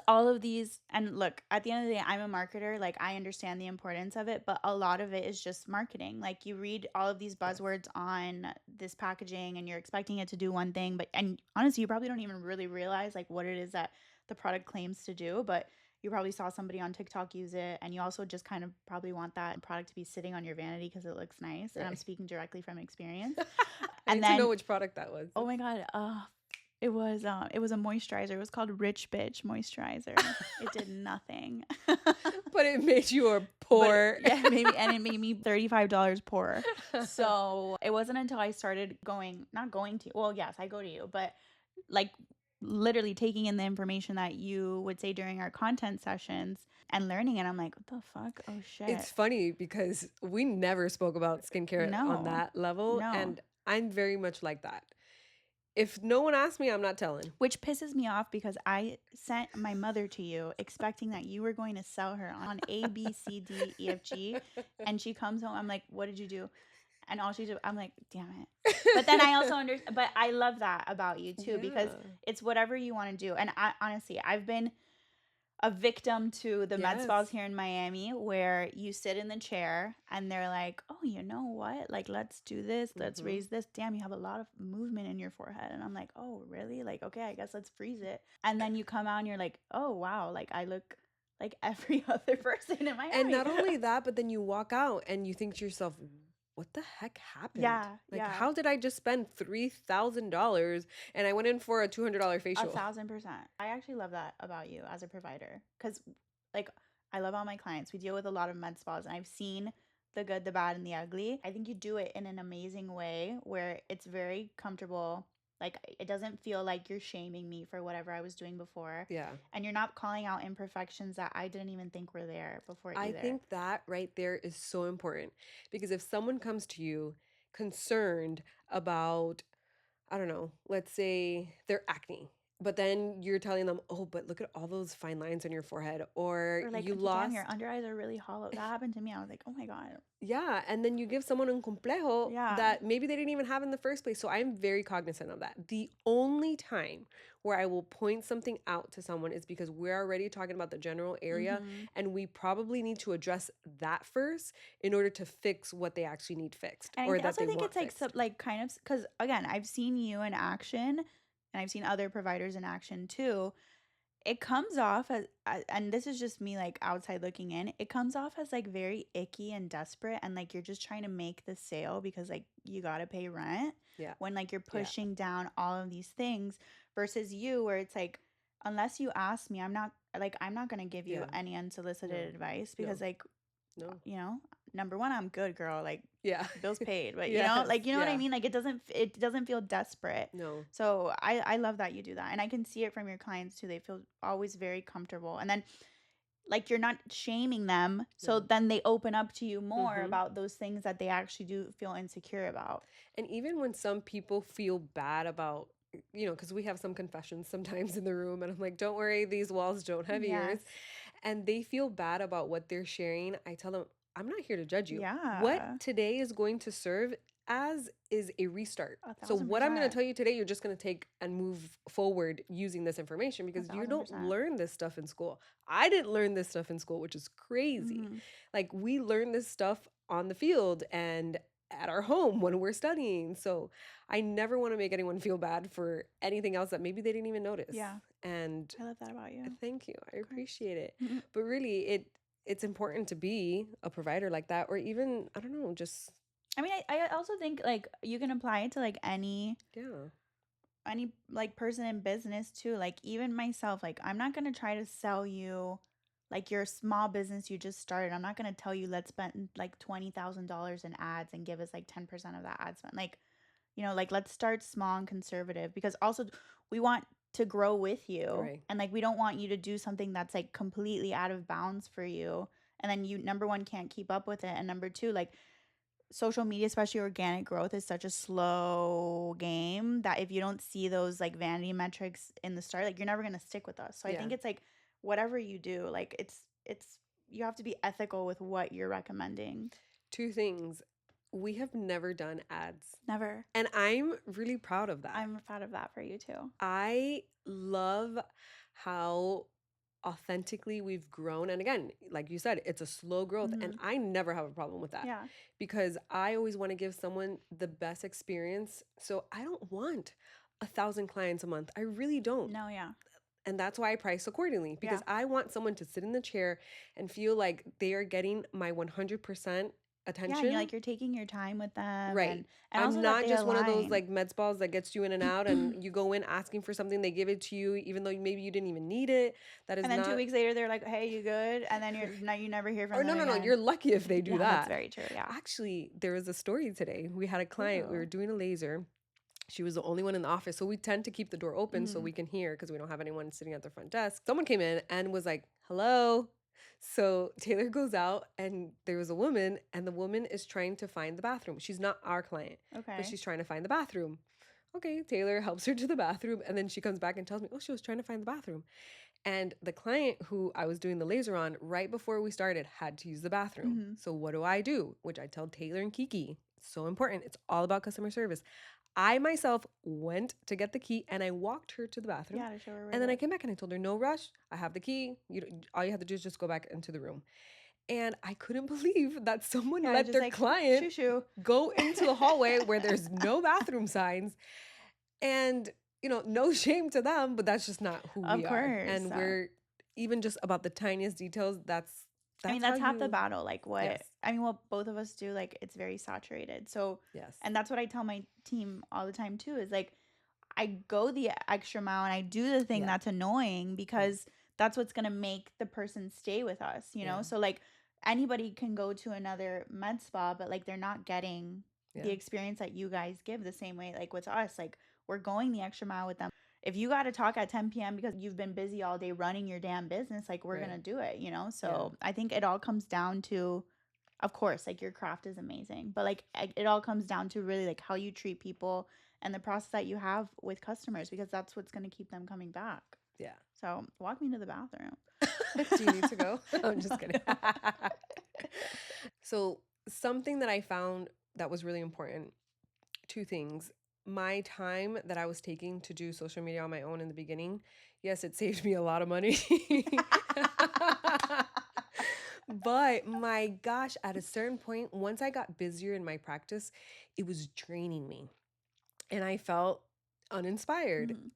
all of these. And look, at the end of the day, I'm a marketer. Like I understand the importance of it, but a lot of it is just marketing. Like you read all of these buzzwords on this packaging and you're expecting it to do one thing, and honestly, you probably don't even really realize like what it is that the product claims to do, but you probably saw somebody on TikTok use it, and you also just kind of probably want that product to be sitting on your vanity because it looks nice. And I'm speaking directly from experience.
I need to know which product that was.
Oh my God. It was a moisturizer. It was called Rich Bitch Moisturizer. It did nothing.
But it made you a poor.
Yeah, maybe, and it made me $35 poorer. So it wasn't until I started not going to, well, yes, I go to you, but like literally taking in the information that you would say during our content sessions and learning it. I'm like, what the fuck? Oh shit.
It's funny because we never spoke about skincare on that level.
No.
And I'm very much like that. If no one asks me, I'm not telling.
Which pisses me off because I sent my mother to you expecting that you were going to sell her on A, B, C, D, E, F, G. And she comes home. I'm like, what did you do? And all she did, I'm like, damn it. But then I also understand, but I love that about you too, because it's whatever you want to do. And I honestly, I've been a victim to the med spas here in Miami where you sit in the chair and they're like, oh, you know what? Like, let's do this. Let's raise this. Damn, you have a lot of movement in your forehead. And I'm like, oh, really? Like, okay, I guess let's freeze it. And then you come out and you're like, oh, wow. Like, I look like every other person in Miami.
And not only that, but then you walk out and you think to yourself, what the heck happened?
Yeah.
Like, how did I just spend $3,000 and I went in for a $200 facial?
1,000%. I actually love that about you as a provider because, like, I love all my clients. We deal with a lot of med spas, and I've seen the good, the bad, and the ugly. I think you do it in an amazing way where it's very comfortable. Like, it doesn't feel like you're shaming me for whatever I was doing before.
Yeah.
And you're not calling out imperfections that I didn't even think were there before either.
I think that right there is so important because if someone comes to you concerned about, I don't know, let's say their acne, but then you're telling them, oh, but look at all those fine lines on your forehead, or
like,
you
okay,
lost.
damn, your under eyes are really hollow. That happened to me. I was like, oh my God.
Yeah, and then you give someone un complejo that maybe they didn't even have in the first place. So I'm very cognizant of that. The only time where I will point something out to someone is because we're already talking about the general area, and we probably need to address that first in order to fix what they actually need fixed.
And
or
I also think it's like kind of, because again, I've seen you in action and I've seen other providers in action too. it comes off as, and this is just me like outside looking in, it comes off as like very icky and desperate, and like you're just trying to make the sale because like you got to pay rent,
Yeah.
when like you're
Yeah.
pushing down all of these things, versus you where it's like, unless you ask me, I'm not going to give you
Yeah.
any unsolicited
No.
advice,
No.
because like,
No.
you know, number one, I'm good, girl, like
Yeah.
bills paid, but you know,
Yes.
like, you know what I
Yeah.
mean, like it doesn't feel desperate.
No.
So I love that you do that, and I can see it from your clients too. They feel always very comfortable, and then like you're not shaming them, so
No.
then they open up to you more
Mm-hmm.
about those things that they actually do feel insecure about.
And even when some people feel bad about, because we have some confessions sometimes in the room, and I'm like, don't worry, these walls don't have ears.
Yes.
And they feel bad about what they're sharing. I tell them, I'm not here to judge you. What
Yeah.
today is going to serve as is a restart.
A
So,
thousand
what I'm going to
percent.
tell you today, you're just going to take and move forward using this information
A
because you
thousand
don't
percent.
learn this stuff in school. I didn't learn this stuff in school, which is crazy.
Mm-hmm.
Like, we learn this stuff on the field and at our home when we're studying. So, I never want to make anyone feel bad for anything else that maybe they didn't even notice.
Yeah.
And
I love that about you.
thank you. I
Of course.
appreciate it. But really it's important to be a provider like that, or even, I don't know, just
I mean, I also think like you can apply it to like
yeah.
any like person in business too, like even myself, like I'm not going to try to sell you like your small business you just started. I'm not going to tell you let's spend like $20,000 in ads and give us like 10% of that ad spend. Like, you know, like let's start small and conservative, because also we want to grow with you,
Right.
and like we don't want you to do something that's like completely out of bounds for you, and then you, number one, can't keep up with it, and number two, like social media, especially organic growth, is such a slow game that if you don't see those like vanity metrics in the start, like you're never going to stick with us. So I
Yeah.
think it's like whatever you do, like it's you have to be ethical with what you're recommending.
Two things. We have never done ads.
Never.
And I'm really proud of that.
I'm proud of that for you too.
I love how authentically we've grown. And again, like you said, it's a slow growth. And I never have a problem with that.
Yeah.
Because I always want to give someone the best experience. So I don't want 1,000 clients a month. I really don't.
No, yeah.
And that's why I price accordingly, because I want someone to sit in the chair and feel like they are getting my 100%
Yeah, and
attention.
you're taking your time with them,
Right.
and
I'm
also that
not
they
just one of those
align.
like med spas that gets you in and out and you go in asking for something, they give it to you even though maybe you didn't even need it. That is
And then 2
not.
weeks later they're like, "Hey, you good?" And then you never hear from
Or
them
no, no, no.
again.
You're lucky if they do
Yeah, that's
that.
very true. Yeah.
Actually, there was a story today. We had a client, we were doing a laser. She was the only one in the office. So we tend to keep the door open so we can hear because we don't have anyone sitting at the front desk. Someone came in and was like, hello. So Taylor goes out and there was a woman, and the woman is trying to find the bathroom. She's not our client,
Okay.
but she's trying to find the bathroom. Okay, Taylor helps her to the bathroom, and then she comes back and tells me, oh, she was trying to find the bathroom. And the client who I was doing the laser on right before we started had to use the bathroom. So what do? Which I tell Taylor and Kiki. So important. It's all about customer service. I myself went to get the key and I walked her to the bathroom.
Yeah, to show her where
And then
to.
I came back and I told her, no rush. I have the key. All you have to do is just go back into the room. And I couldn't believe that someone
Yeah,
let
just
their
like
client
shoo.
go into the hallway where there's no bathroom signs. And, no shame to them, but that's just not who
Of
we are.
course.
And we're even just about the tiniest details. That's
I mean,
how
that's half the
you.
battle. Like what
Yes.
I mean, what both of us do, like it's very saturated. So,
Yes.
and that's what I tell my team all the time too, is like I go the extra mile and I do the thing
Yeah.
that's annoying, because that's what's going to make the person stay with us, you know?
Yeah.
So like anybody can go to another med spa, but like they're not getting the
Yeah.
experience that you guys give the same way. Like with us, like we're going the extra mile with them. If you got to talk at 10 p.m. because you've been busy all day running your damn business, like we're
Right.
going to do it, you know? So I think it all comes down to, of course, like your craft is amazing, but like it all comes down to really like how you treat people and the process that you have with customers, because that's what's going to keep them coming back.
Yeah.
So walk me to the bathroom.
Do you need to go? I'm just kidding. So something that I found that was really important, two things. My time that I was taking to do social media on my own in the beginning, yes, it saved me a lot of money. But my gosh, at a certain point, once I got busier in my practice, it was draining me. And I felt uninspired.
Mhm.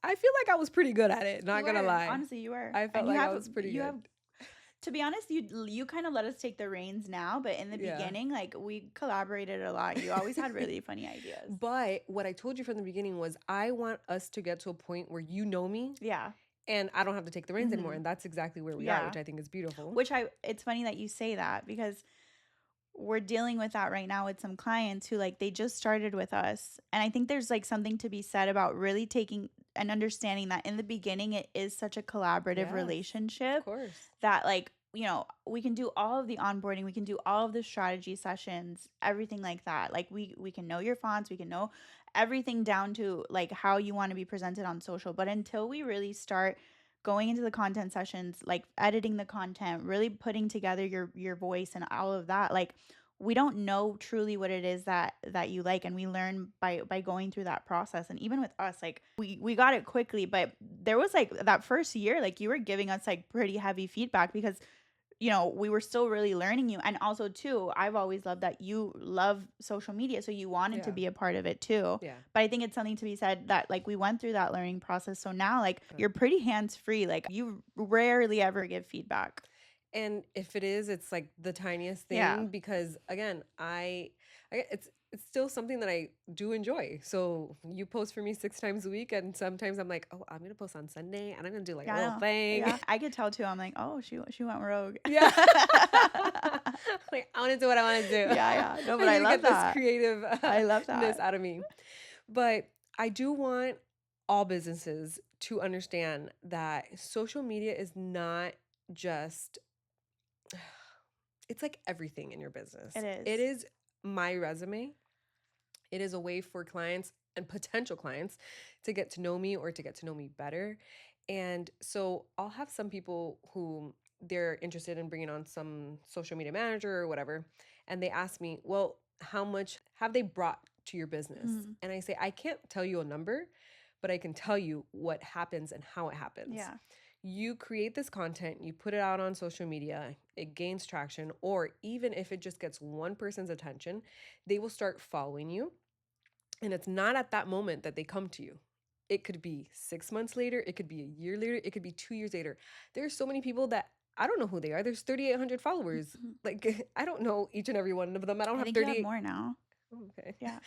I feel like I was pretty good at it, not
You
gonna
were.
lie.
Honestly, you were.
I
And
felt like I was pretty
you have
good.
to be honest, you kind of let us take the reins now, but in the
Yeah.
beginning, like we collaborated a lot. You always had really funny ideas.
But what I told you from the beginning was I want us to get to a point where you know me
Yeah.
and I don't have to take the reins anymore.
Mhm.
And that's exactly where we are,
Yeah.
which I think is beautiful.
Which it's funny that you say that because we're dealing with that right now with some clients who like they just started with us. And I think there's like something to be said about really taking and understanding that in the beginning it is such a collaborative
Yes, of
relationship
course.
that like, we can do all of the onboarding, we can do all of the strategy sessions, everything like that. Like we can know your fonts, we can know everything down to like how you want to be presented on social. But until we really start going into the content sessions, like editing the content, really putting together your voice and all of that, like we don't know truly what it is that you like, and we learn by going through that process. And even with us, like we got it quickly, but there was like that first year, like you were giving us like pretty heavy feedback because we were still really learning you. And also too, I've always loved that you love social media, so you wanted to
Yeah.
be a part of it too.
Yeah.
But I think it's something to be said that like we went through that learning process, so now like you're pretty hands free, like you rarely ever give feedback.
And if it is, it's like the tiniest
Yeah.
thing because again, it's still something that I do enjoy. So you post for me 6 times a week, and sometimes I'm like, oh, I'm gonna post on Sunday, and I'm gonna do like a
Yeah, I
little
know.
thing.
Yeah, I could tell too. I'm like, oh, she went rogue.
Yeah. Like I want to do what I want to do.
Yeah. No, but
I
I
need to
love
get this
that.
creative
I love
ness
that.
out of me. But I do want all businesses to understand that social media is not just it's like everything in your business.
It is.
It is my resume. It is a way for clients and potential clients to get to know me or to get to know me better. And so I'll have some people who they're interested in bringing on some social media manager or whatever. And they ask me, well, how much have they brought to your business?
Mhm.
And I say, I can't tell you a number, but I can tell you what happens and how it happens.
Yeah.
You create this content, you put it out on social media, it gains traction, or even if it just gets one person's attention, they will start following you. And it's not at that moment that they come to you. It could be 6 months later, it could be a year later, it could be 2 years later. There's so many people that I don't know who they are. There's 3,800 followers.
Mhm.
Like, I don't know each and every one of them. I don't
I
have
think you have
38.
more now.
Okay.
Yeah.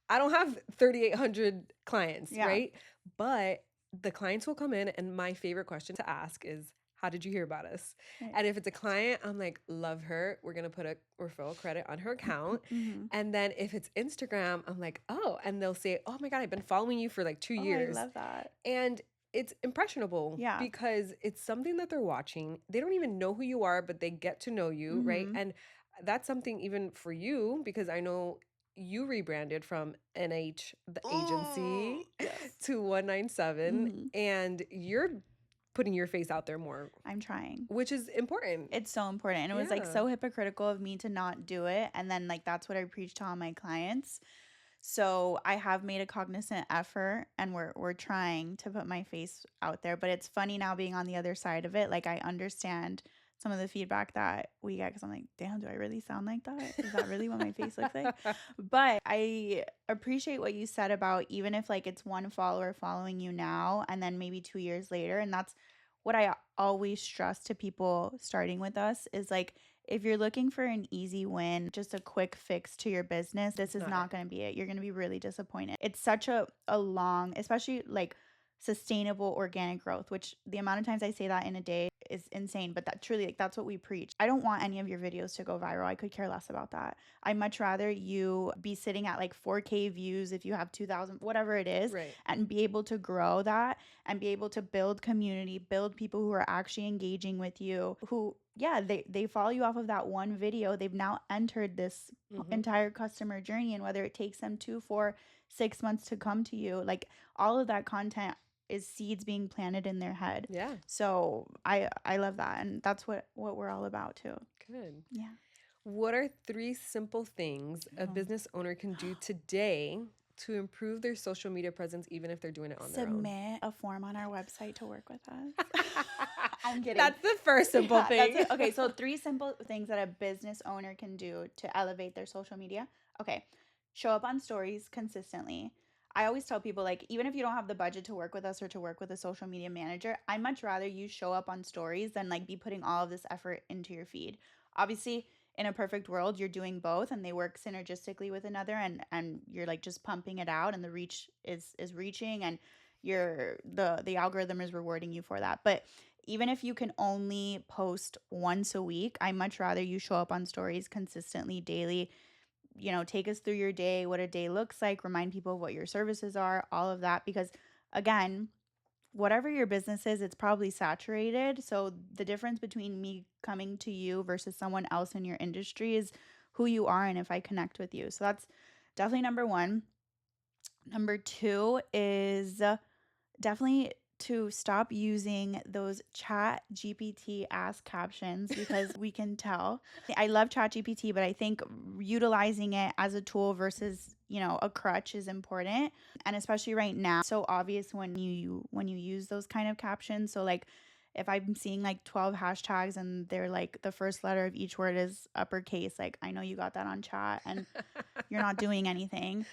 I don't have 3,800 clients,
Yeah.
right? But the clients will come in, and my favorite question to ask is, how did you hear about us?
Right.
And if it's a client, I'm like, love her. We're going to put a referral credit on her account.
Mm-hmm.
And then if it's Instagram, I'm like, oh, and they'll say, oh my God, I've been following you for like 2 years.
I love that.
And it's impressionable
Yeah.
because it's something that they're watching. They don't even know who you are, but they get to know you, right?
Mhm.
And that's something even for you because I know you rebranded from NH, the agency,
Yes.
to 197,
Mhm.
and you're putting your face out there more,
I'm trying.
which is important.
It's so important. And it was like
Yeah.
so hypocritical of me to not do it. And then like that's what I preach to all my clients. So I have made a cognizant effort, and we're trying to put my face out there. But it's funny now being on the other side of it. Like I understand some of the feedback that we get because I'm like, damn, do I really sound like that? Is that really what my face looks like? But I appreciate what you said about even if like it's one follower following you now and then maybe 2 years later. And that's what I always stress to people starting with us is like, if you're looking for an easy win, just a quick fix to your business, this is not going to be it. You're going to be really disappointed. It's such a long, especially like sustainable organic growth, which the amount of times I say that in a day is insane, but that truly like that's what we preach. I don't want any of your videos to go viral. I could care less about that. I much rather you be sitting at like 4K views if you have 2,000, whatever it is,
Right.
and be able to grow that and be able to build community, build people who are actually engaging with you, who yeah, they follow you off of that one video. They've now entered this entire customer journey, and whether it takes them 2, 4, 6 months to come to you, like all of that content is seeds being planted in their head.
Yeah.
So I love that, and that's what we're all about too.
Good.
Yeah.
What are 3 simple things a business owner can do today to improve their social media presence, even if they're doing it on their own?
Submit a form on our website to work with us. I'm kidding.
That's the first simple thing.
That's it. Okay, so 3 simple things that a business owner can do to elevate their social media. Okay, show up on stories consistently. I always tell people, like, even if you don't have the budget to work with us or to work with a social media manager, I much rather you show up on stories than like be putting all of this effort into your feed. Obviously, in a perfect world, you're doing both and they work synergistically with another, and you're like just pumping it out and the reach is reaching, and the algorithm is rewarding you for that. But even if you can only post once a week, I much rather you show up on stories consistently daily, take us through your day, what a day looks like, remind people of what your services are, all of that. Because again, whatever your business is, it's probably saturated. So the difference between me coming to you versus someone else in your industry is who you are and if I connect with you. So that's definitely number one. Number two is definitely to stop using those chat GPT ass captions because we can tell. I love chat GPT, but I think utilizing it as a tool versus, a crutch is important. And especially right now, so obvious when you use those kind of captions. So like if I'm seeing like 12 hashtags and they're like the first letter of each word is uppercase, like I know you got that on chat and you're not doing anything.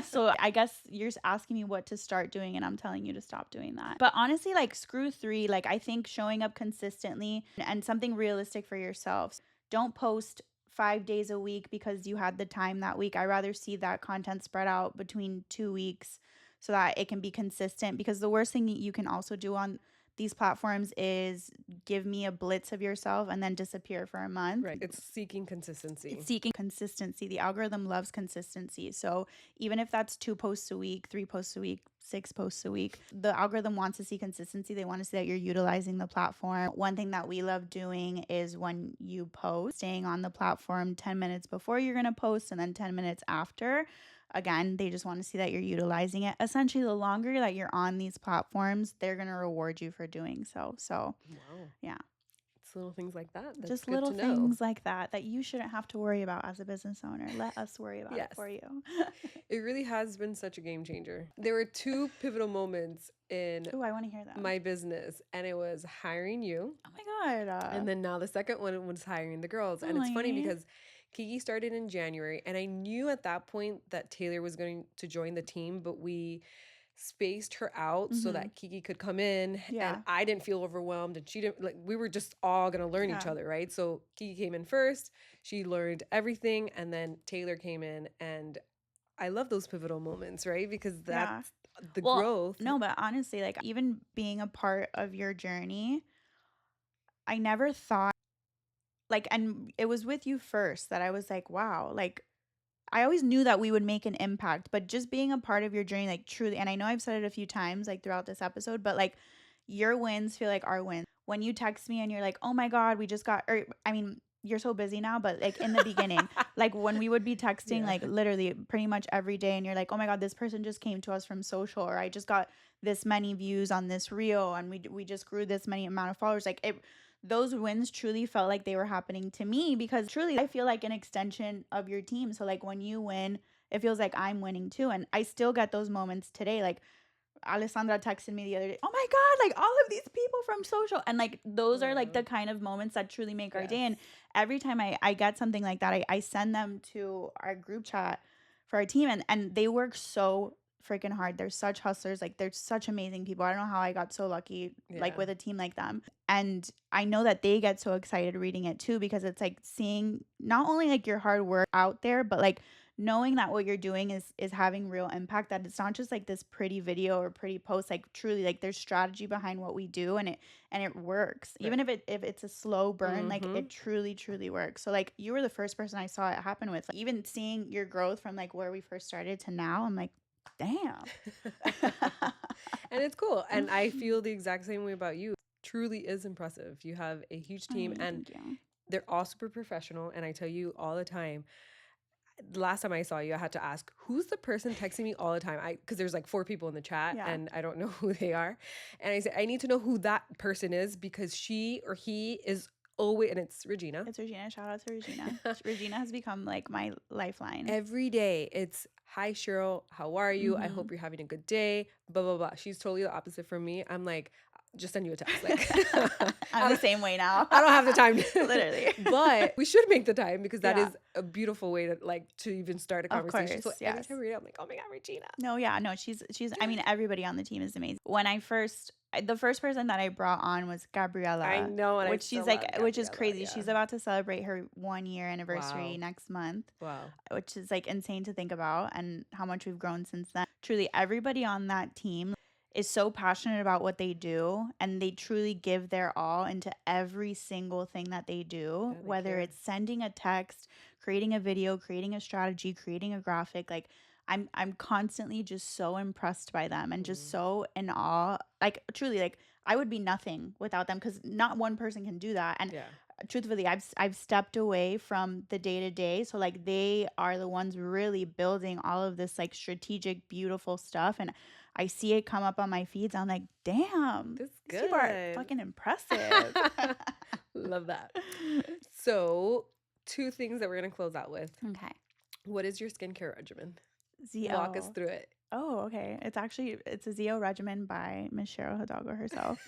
So I guess you're asking me what to start doing and I'm telling you to stop doing that. But honestly, like screw three. Like I think showing up consistently and something realistic for yourself. Don't post 5 days a week because you had the time that week. I rather see that content spread out between 2 weeks so that it can be consistent, because the worst thing you can also do on these platforms is give me a blitz of yourself and then disappear for a month.
Right. It's seeking consistency.
It's seeking consistency. The algorithm loves consistency. So even if that's 2 posts a week, 3 posts a week, 6 posts a week, the algorithm wants to see consistency. They want to see that you're utilizing the platform. One thing that we love doing is when you post, staying on the platform 10 minutes before you're going to post and then 10 minutes after. Again, they just want to see that you're utilizing it. Essentially, the longer that you're on these platforms, they're going to reward you for doing so. So,
wow.
yeah.
It's little things like that. That's
Just
good
little
to know.
things like that you shouldn't have to worry about as a business owner. Let us worry about it for you.
It really has been such a game changer. There were two pivotal moments in
Oh, I want to hear that.
my business, and it was hiring you.
Oh my God.
And then now the second one was hiring the girls. And it's funny because Kiki started in January, and I knew at that point that Taylor was going to join the team, but we spaced her out so that Kiki could come in, and I didn't feel overwhelmed, and she didn't, like, we were just all gonna learn each other, right? So Kiki came in first, she learned everything, and then Taylor came in, and I love those pivotal moments, right? Because that's the growth.
No, but honestly, like even being a part of your journey, I never thought like, and it was with you first that I was like, wow, like I always knew that we would make an impact, but just being a part of your journey, like truly, and I know I've said it a few times, like throughout this episode, but like your wins feel like our wins. When you text me and you're like, oh my God, we just got, or I mean, you're so busy now, but like in the beginning, like when we would be texting, like literally pretty much every day, and you're like, oh my God, this person just came to us from social, or I just got this many views on this reel, and we just grew this many amount of followers. Like it, those wins truly felt like they were happening to me, because truly I feel like an extension of your team. So like when you win, it feels like I'm winning too. And I still get those moments today. Like Alessandra texted me the other day, oh my God, like all of these people from social. And like those are like the kind of moments that truly make our day. And every time I get something like that, I send them to our group chat for our team, and they work so freaking hard. They're such hustlers. Like they're such amazing people. I don't know how I got so lucky, like with a team like them. And I know that they get so excited reading it too, because it's like seeing not only like your hard work out there, but like knowing that what you're doing is having real impact, that it's not just like this pretty video or pretty post. Like truly, like there's strategy behind what we do, and it works. Even if it's a slow burn, like it truly works. So like you were the first person I saw it happen with. Like, even seeing your growth from like where we first started to now, I'm like, damn.
And it's cool. And I feel the exact same way about you. Truly is impressive. You have a huge team, and they're all super professional. And I tell you all the time, last time I saw you, I had to ask, who's the person texting me all the time? Because there's like 4 people in the chat and I don't know who they are. And I said, I need to know who that person is, because she or he is always, and it's Regina.
It's Regina. Shout out to Regina. Regina has become like my lifeline.
Every day it's, hi Cheryl, how are you? I hope you're having a good day, blah, blah, blah. She's totally the opposite from me. I'm like, just send you a text. Like,
I'm the same way now.
I don't have the time.
Literally.
But we should make the time because that
Yeah.
is a beautiful way to like to even start a
Of
conversation. So
course,
every
yes.
time we read it, I'm like, oh my God, Regina.
No, yeah, no, she's I mean, everybody on the team is amazing. The first person that I brought on was
I
Gabriella,
know, and I
which
still
she's like,
love
which is
Gabriella.
crazy.
Yeah.
She's about to celebrate her 1 year anniversary
Wow.
next month,
Wow.
which is like insane to think about and how much we've grown since then. Truly, everybody on that team is so passionate about what they do and they truly give their all into every single thing that they do,
Yeah, they
whether
care.
it's sending a text, creating a video, creating a strategy, creating a graphic. Like I'm constantly just so impressed by them and just so in awe. Like truly, like I would be nothing without them because not one person can do that. And
Yeah.
truthfully, I've stepped away from the day to day, so like they are the ones really building all of this like strategic, beautiful stuff, and I see it come up on my feeds. I'm like, damn,
This is
these people are
good.
fucking impressive.
Love that. So, two things that we're going to close out with.
Okay,
What is your skincare regimen?
ZO.
Walk us through it.
Oh, okay. It's a ZO regimen by Miss Cheryl Hidalgo herself.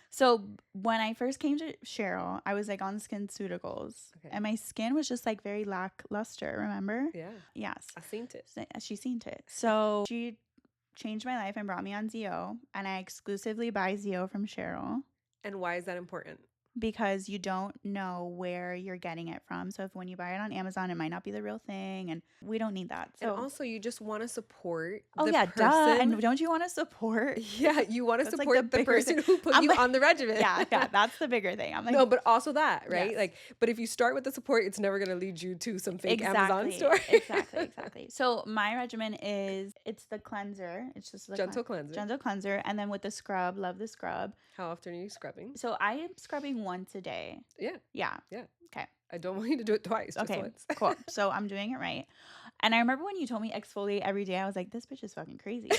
So when I first came to Cheryl, I was like on SkinCeuticals,
Okay.
and my skin was just like very lackluster. Remember?
Yeah.
Yes.
I seen it.
She seen it. So she changed my life and brought me on ZO, and I exclusively buy ZO from Cheryl
And why is that important?
because you don't know where you're getting it from. So if when you buy it on Amazon, it might not be the real thing, and we don't need that.
And
So
also, you just want to support
oh
the
yeah,
person.
duh. And don't you want to support?
Yeah, you want to
That's like
support
the
the
bigger
person
thing.
who put
I'm
you
like-
on the regimen.
Yeah, that's the bigger thing. I'm like,
No, but also that, right?
Yes.
Like, but if you start with the support, it's never going to lead you to some fake Amazon store.
exactly. So my regimen it's the cleanser. It's just the
Gentle cleanser.
gentle cleanser, and then with the scrub. Love the scrub.
How often are you scrubbing?
So I am scrubbing once a day.
Yeah.
Yeah.
Yeah.
Okay.
I don't want you to do it twice, just
Okay.
once.
Cool. So I'm doing it right. And I remember when you told me exfoliate every day, I was like, this bitch is fucking crazy.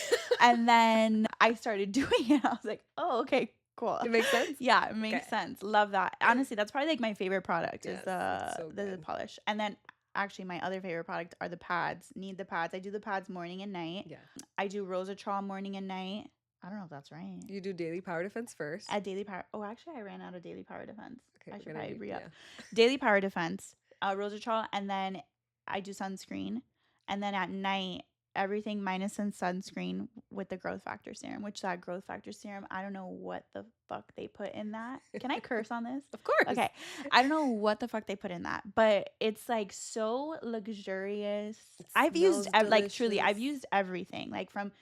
And then I started doing it. I was like, oh, okay, cool.
It makes sense?
Yeah, it makes
Okay.
sense. Love that. Honestly, that's probably like my favorite product
Yes,
is
it's so
the
good.
polish. And then actually my other favorite product are the pads. Need the pads. I do the pads morning and night.
Yeah.
I do Rosatral morning and night. I don't know if that's right.
You do daily power defense first.
At Daily Power. Oh, actually, I ran out of Daily Power Defense.
Okay,
I
we're
should
gonna
probably
do-
re-up.
yeah.
Daily Power Defense, Rosatral, and then I do sunscreen. And then at night, everything minus the sunscreen with the growth factor serum, which that growth factor serum, I don't know what the fuck they put in that. Can I curse on this?
Of course.
Okay. I don't know what the fuck they put in that, but it's like so luxurious. I've used,
smells
like, truly, I've
delicious.
used everything, like from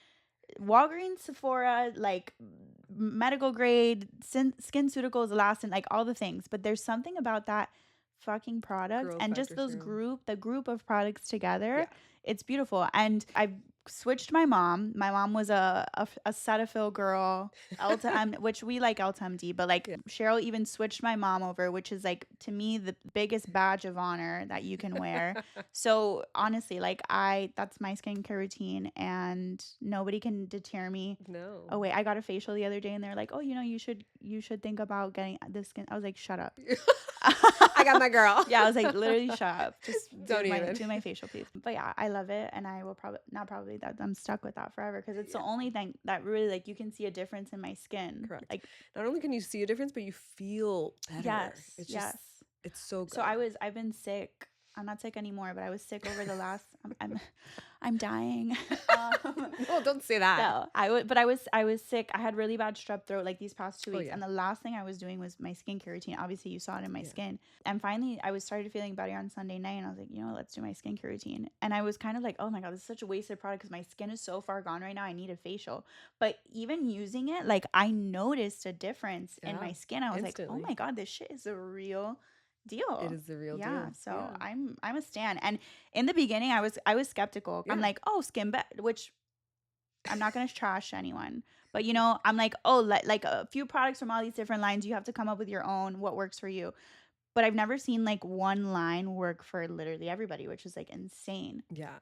Walgreens, Sephora, like medical grade, SkinCeuticals, Elastin, like all the things. But there's something about that fucking product
Growth
and just
factor
those
serum.
the group of products together.
Yeah.
It's beautiful. And I've switched my mom. My mom was a Cetaphil girl, Ulta, which we like Ulta MD, but like
Yeah.
Cheryl even switched my mom over, which is like to me the biggest badge of honor that you can wear. So honestly, like that's my skincare routine, and nobody can deter me.
No.
Oh wait, I got a facial the other day, and they're like, "Oh, you should think about getting this skin." I was like, "Shut up."
I got my girl.
Yeah, I was like, literally, shut up. Just
Don't even.
do my facial, please. But yeah, I love it, and I will probably not probably that I'm stuck with that forever because it's the only thing that really like you can see a difference in my skin.
Correct.
Like
Not only can you see a difference, but you feel better.
yes,
It's
yes.
just, it's so good.
So I've been sick. I'm not sick anymore, but I was sick over the last. I'm dying.
No, don't say that.
No, but I was sick. I had really bad strep throat like these past 2 weeks,
yeah.
and the last thing I was doing was my skincare routine. Obviously, you saw it in my
Yeah.
skin. And finally, I started feeling better on Sunday night, and I was like, let's do my skincare routine. And I was kind of like, oh my god, this is such a wasted product because my skin is so far gone right now. I need a facial. But even using it, like I noticed a difference in
Yeah,
my skin. I was like,
instantly.
oh my god, this shit is a real deal.
It is the real
Yeah,
deal.
so
Yeah.
I'm a stan. And in the beginning, I was skeptical. I'm
Yeah.
like, oh, skin bet, which I'm not gonna trash anyone, but I'm like, oh, like a few products from all these different lines. You have to come up with your own what works for you. But I've never seen like one line work for literally everybody, which is like insane.
Yeah.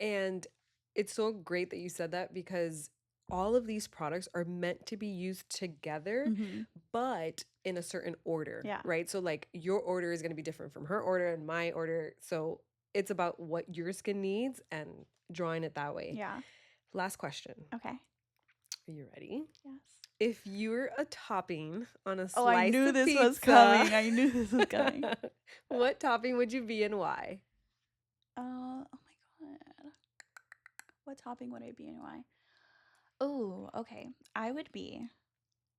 And it's so great that you said that because all of these products are meant to be used together,
Mhm.
but in a certain order.
Yeah.
Right. So, like, your order is going to be different from her order and my order. So, it's about what your skin needs and drawing it that way.
Yeah.
Last question.
Okay.
Are you ready?
Yes.
If you're a topping on a
Oh, I
slice
knew
of
this
pizza,
was coming. I knew this was coming.
what topping would you be and why?
Oh my God. What topping would I be and why? Oh, okay. I would be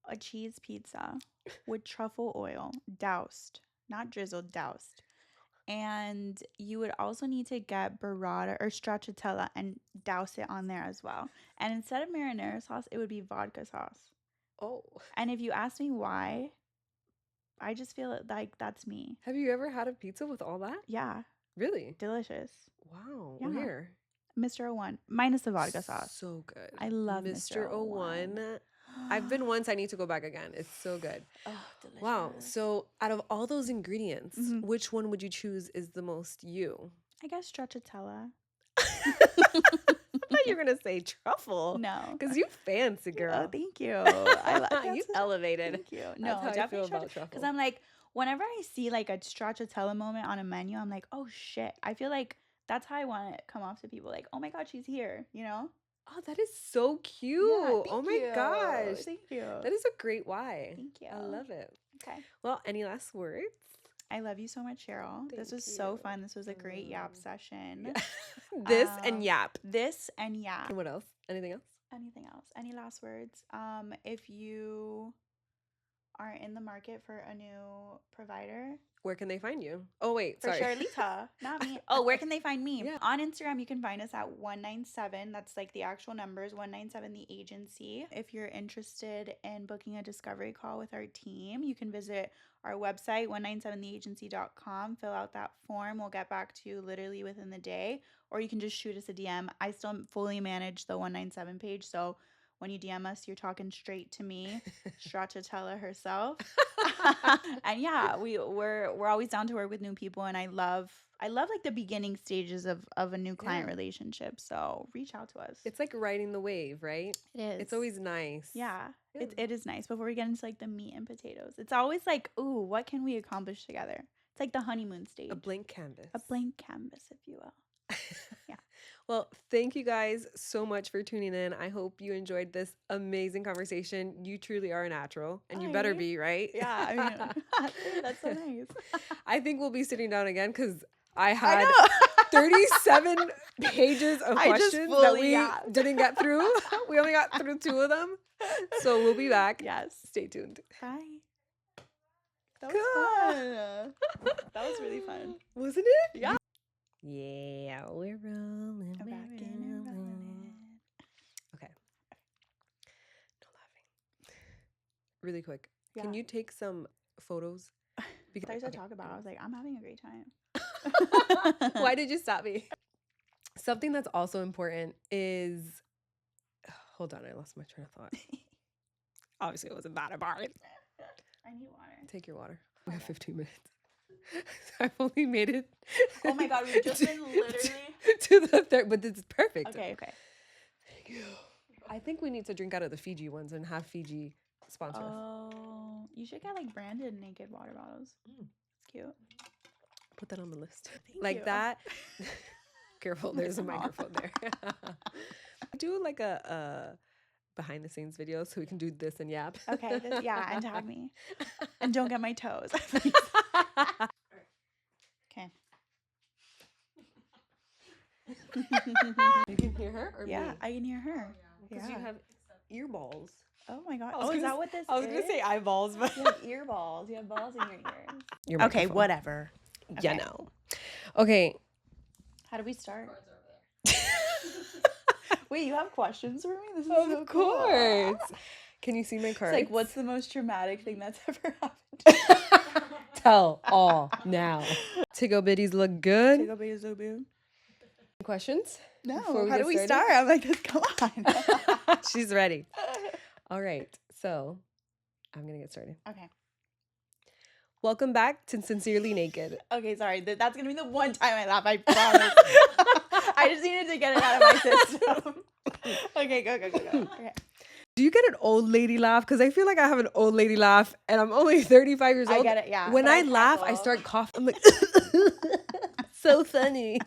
a cheese pizza with truffle oil, doused, not drizzled, doused. And you would also need to get burrata or stracciatella and douse it on there as well. And instead of marinara sauce, it would be vodka sauce.
Oh,
And if you ask me why, I just feel like that's me.
have you ever had a pizza with all that?
Yeah,
Really?
delicious.
Wow.
Yeah.
Where?
Mr. O1, minus the vodka sauce.
So good.
I love
Mr.
Mr. O1.
01. I've been once. I need to go back again. It's so good.
Oh, delicious.
Wow. So, out of all those ingredients,
Mhm.
which one would you choose is the most you?
I guess stracciatella.
I thought you were going to say truffle.
No.
Because you fancy, girl.
Oh, thank you. I
You elevated.
Thank you. No,
That's how I
definitely
feel about truffle.
because I'm like, whenever I see like a stracciatella moment on a menu, I'm like, oh shit. I feel like that's how I want to come off to people. Like, oh my God, she's here. You know?
Oh, that is so cute.
Yeah,
Oh my gosh.
Thank you.
That is a great why.
Thank you.
I love it.
Okay.
Well, any last words?
I love you so much, Cheryl. This
Thank
was so
you.
fun. This was a great yap session.
This and yap.
This and yap.
And what else? Anything else?
Anything else? Any last words? If you are in the market for a new provider,
Where can they find you? Oh, wait.
for
Sorry.
Charlita, not me. Oh, where can they find me?
Yeah.
On Instagram, you can find us at 197. That's like the actual numbers, 197 the agency. If you're interested in booking a discovery call with our team, you can visit our website, 197theagency.com. Fill out that form. We'll get back to you literally within the day. Or you can just shoot us a DM. I still fully manage the 197 page. So when you DM us, you're talking straight to me, Stracciatella herself. And yeah, we're always down to work with new people, and I love like the beginning stages of a new client
Yeah.
relationship. So reach out to us.
It's like riding the wave, right?
It is.
It's always nice.
Yeah.
Yeah.
It is nice. Before we get into like the meat and potatoes, it's always like, ooh, what can we accomplish together? It's like the honeymoon stage.
A blank canvas.
A blank canvas, if you will. Yeah.
Well, thank you guys so much for tuning in. I hope you enjoyed this amazing conversation. You truly are a natural, and you better
Hi.
be, right?
Yeah, I mean, that's so nice.
I think we'll be sitting down again because I
I
had
know.
37 pages of
I just
questions that
fully
we
yapped.
didn't get through. We only got through 2 of them. So we'll be back.
Yes.
Stay tuned.
Bye. That was fun. That was really fun.
Wasn't it?
Yeah.
Yeah, we're rolling.
We're
We're
rocking and
rolling.
rolling.
Okay. No laughing. Really quick.
Yeah.
Can you take some photos?
Because
Okay.
talk about, I was like, I'm having a great time.
Why did you stop me? Something that's also important is, hold on, I lost my train of thought. Obviously, it wasn't that important.
I need water.
Take your water. We have
Okay.
15 minutes. I've only made it.
Oh my God, we've just been literally
to the third, but this is perfect.
Okay.
Thank you. I think we need to drink out of the Fiji ones and have Fiji sponsor us.
Oh, you should get like branded naked water bottles. It's cute.
Put that on the list.
Thank
Like
you.
that. Careful, there's a
Aw.
microphone there. Do like a behind the scenes video so we can do this and yap.
Okay, yeah, and tag me. And don't get my toes. Okay.
You can hear her or
Yeah,
me?
I can hear her.
Because
Yeah.
you have earballs.
Oh my God.
I was
Oh, is
gonna
that
s-
what this
I was
is?
gonna say eyeballs, but
You have ear balls. You have balls in your ears.
Your
Okay,
microphone.
whatever.
You
Okay.
know. Okay.
How do we start? Wait, you have questions for me? This is
Of
so cool.
course. Can you see my
It's
cards?
like, what's the most traumatic thing that's ever happened?
Tell all now. Tigo bitties look good.
Take a bit of Zobu.
Questions?
No,
Before we
how
get
do we
started?
start? I'm like, this, come on.
She's ready. All right. So I'm going to get started.
Okay.
Welcome back to Sincerely Naked.
Okay, sorry. That's going to be the one time I laugh, I promise. I just needed to get it out of my system. Okay, go. Okay.
Do you get an old lady laugh? Because I feel like I have an old lady laugh and I'm only 35 years old.
I get it, yeah.
When
but
I laugh, I
cackle.
start coughing. I'm like, so funny.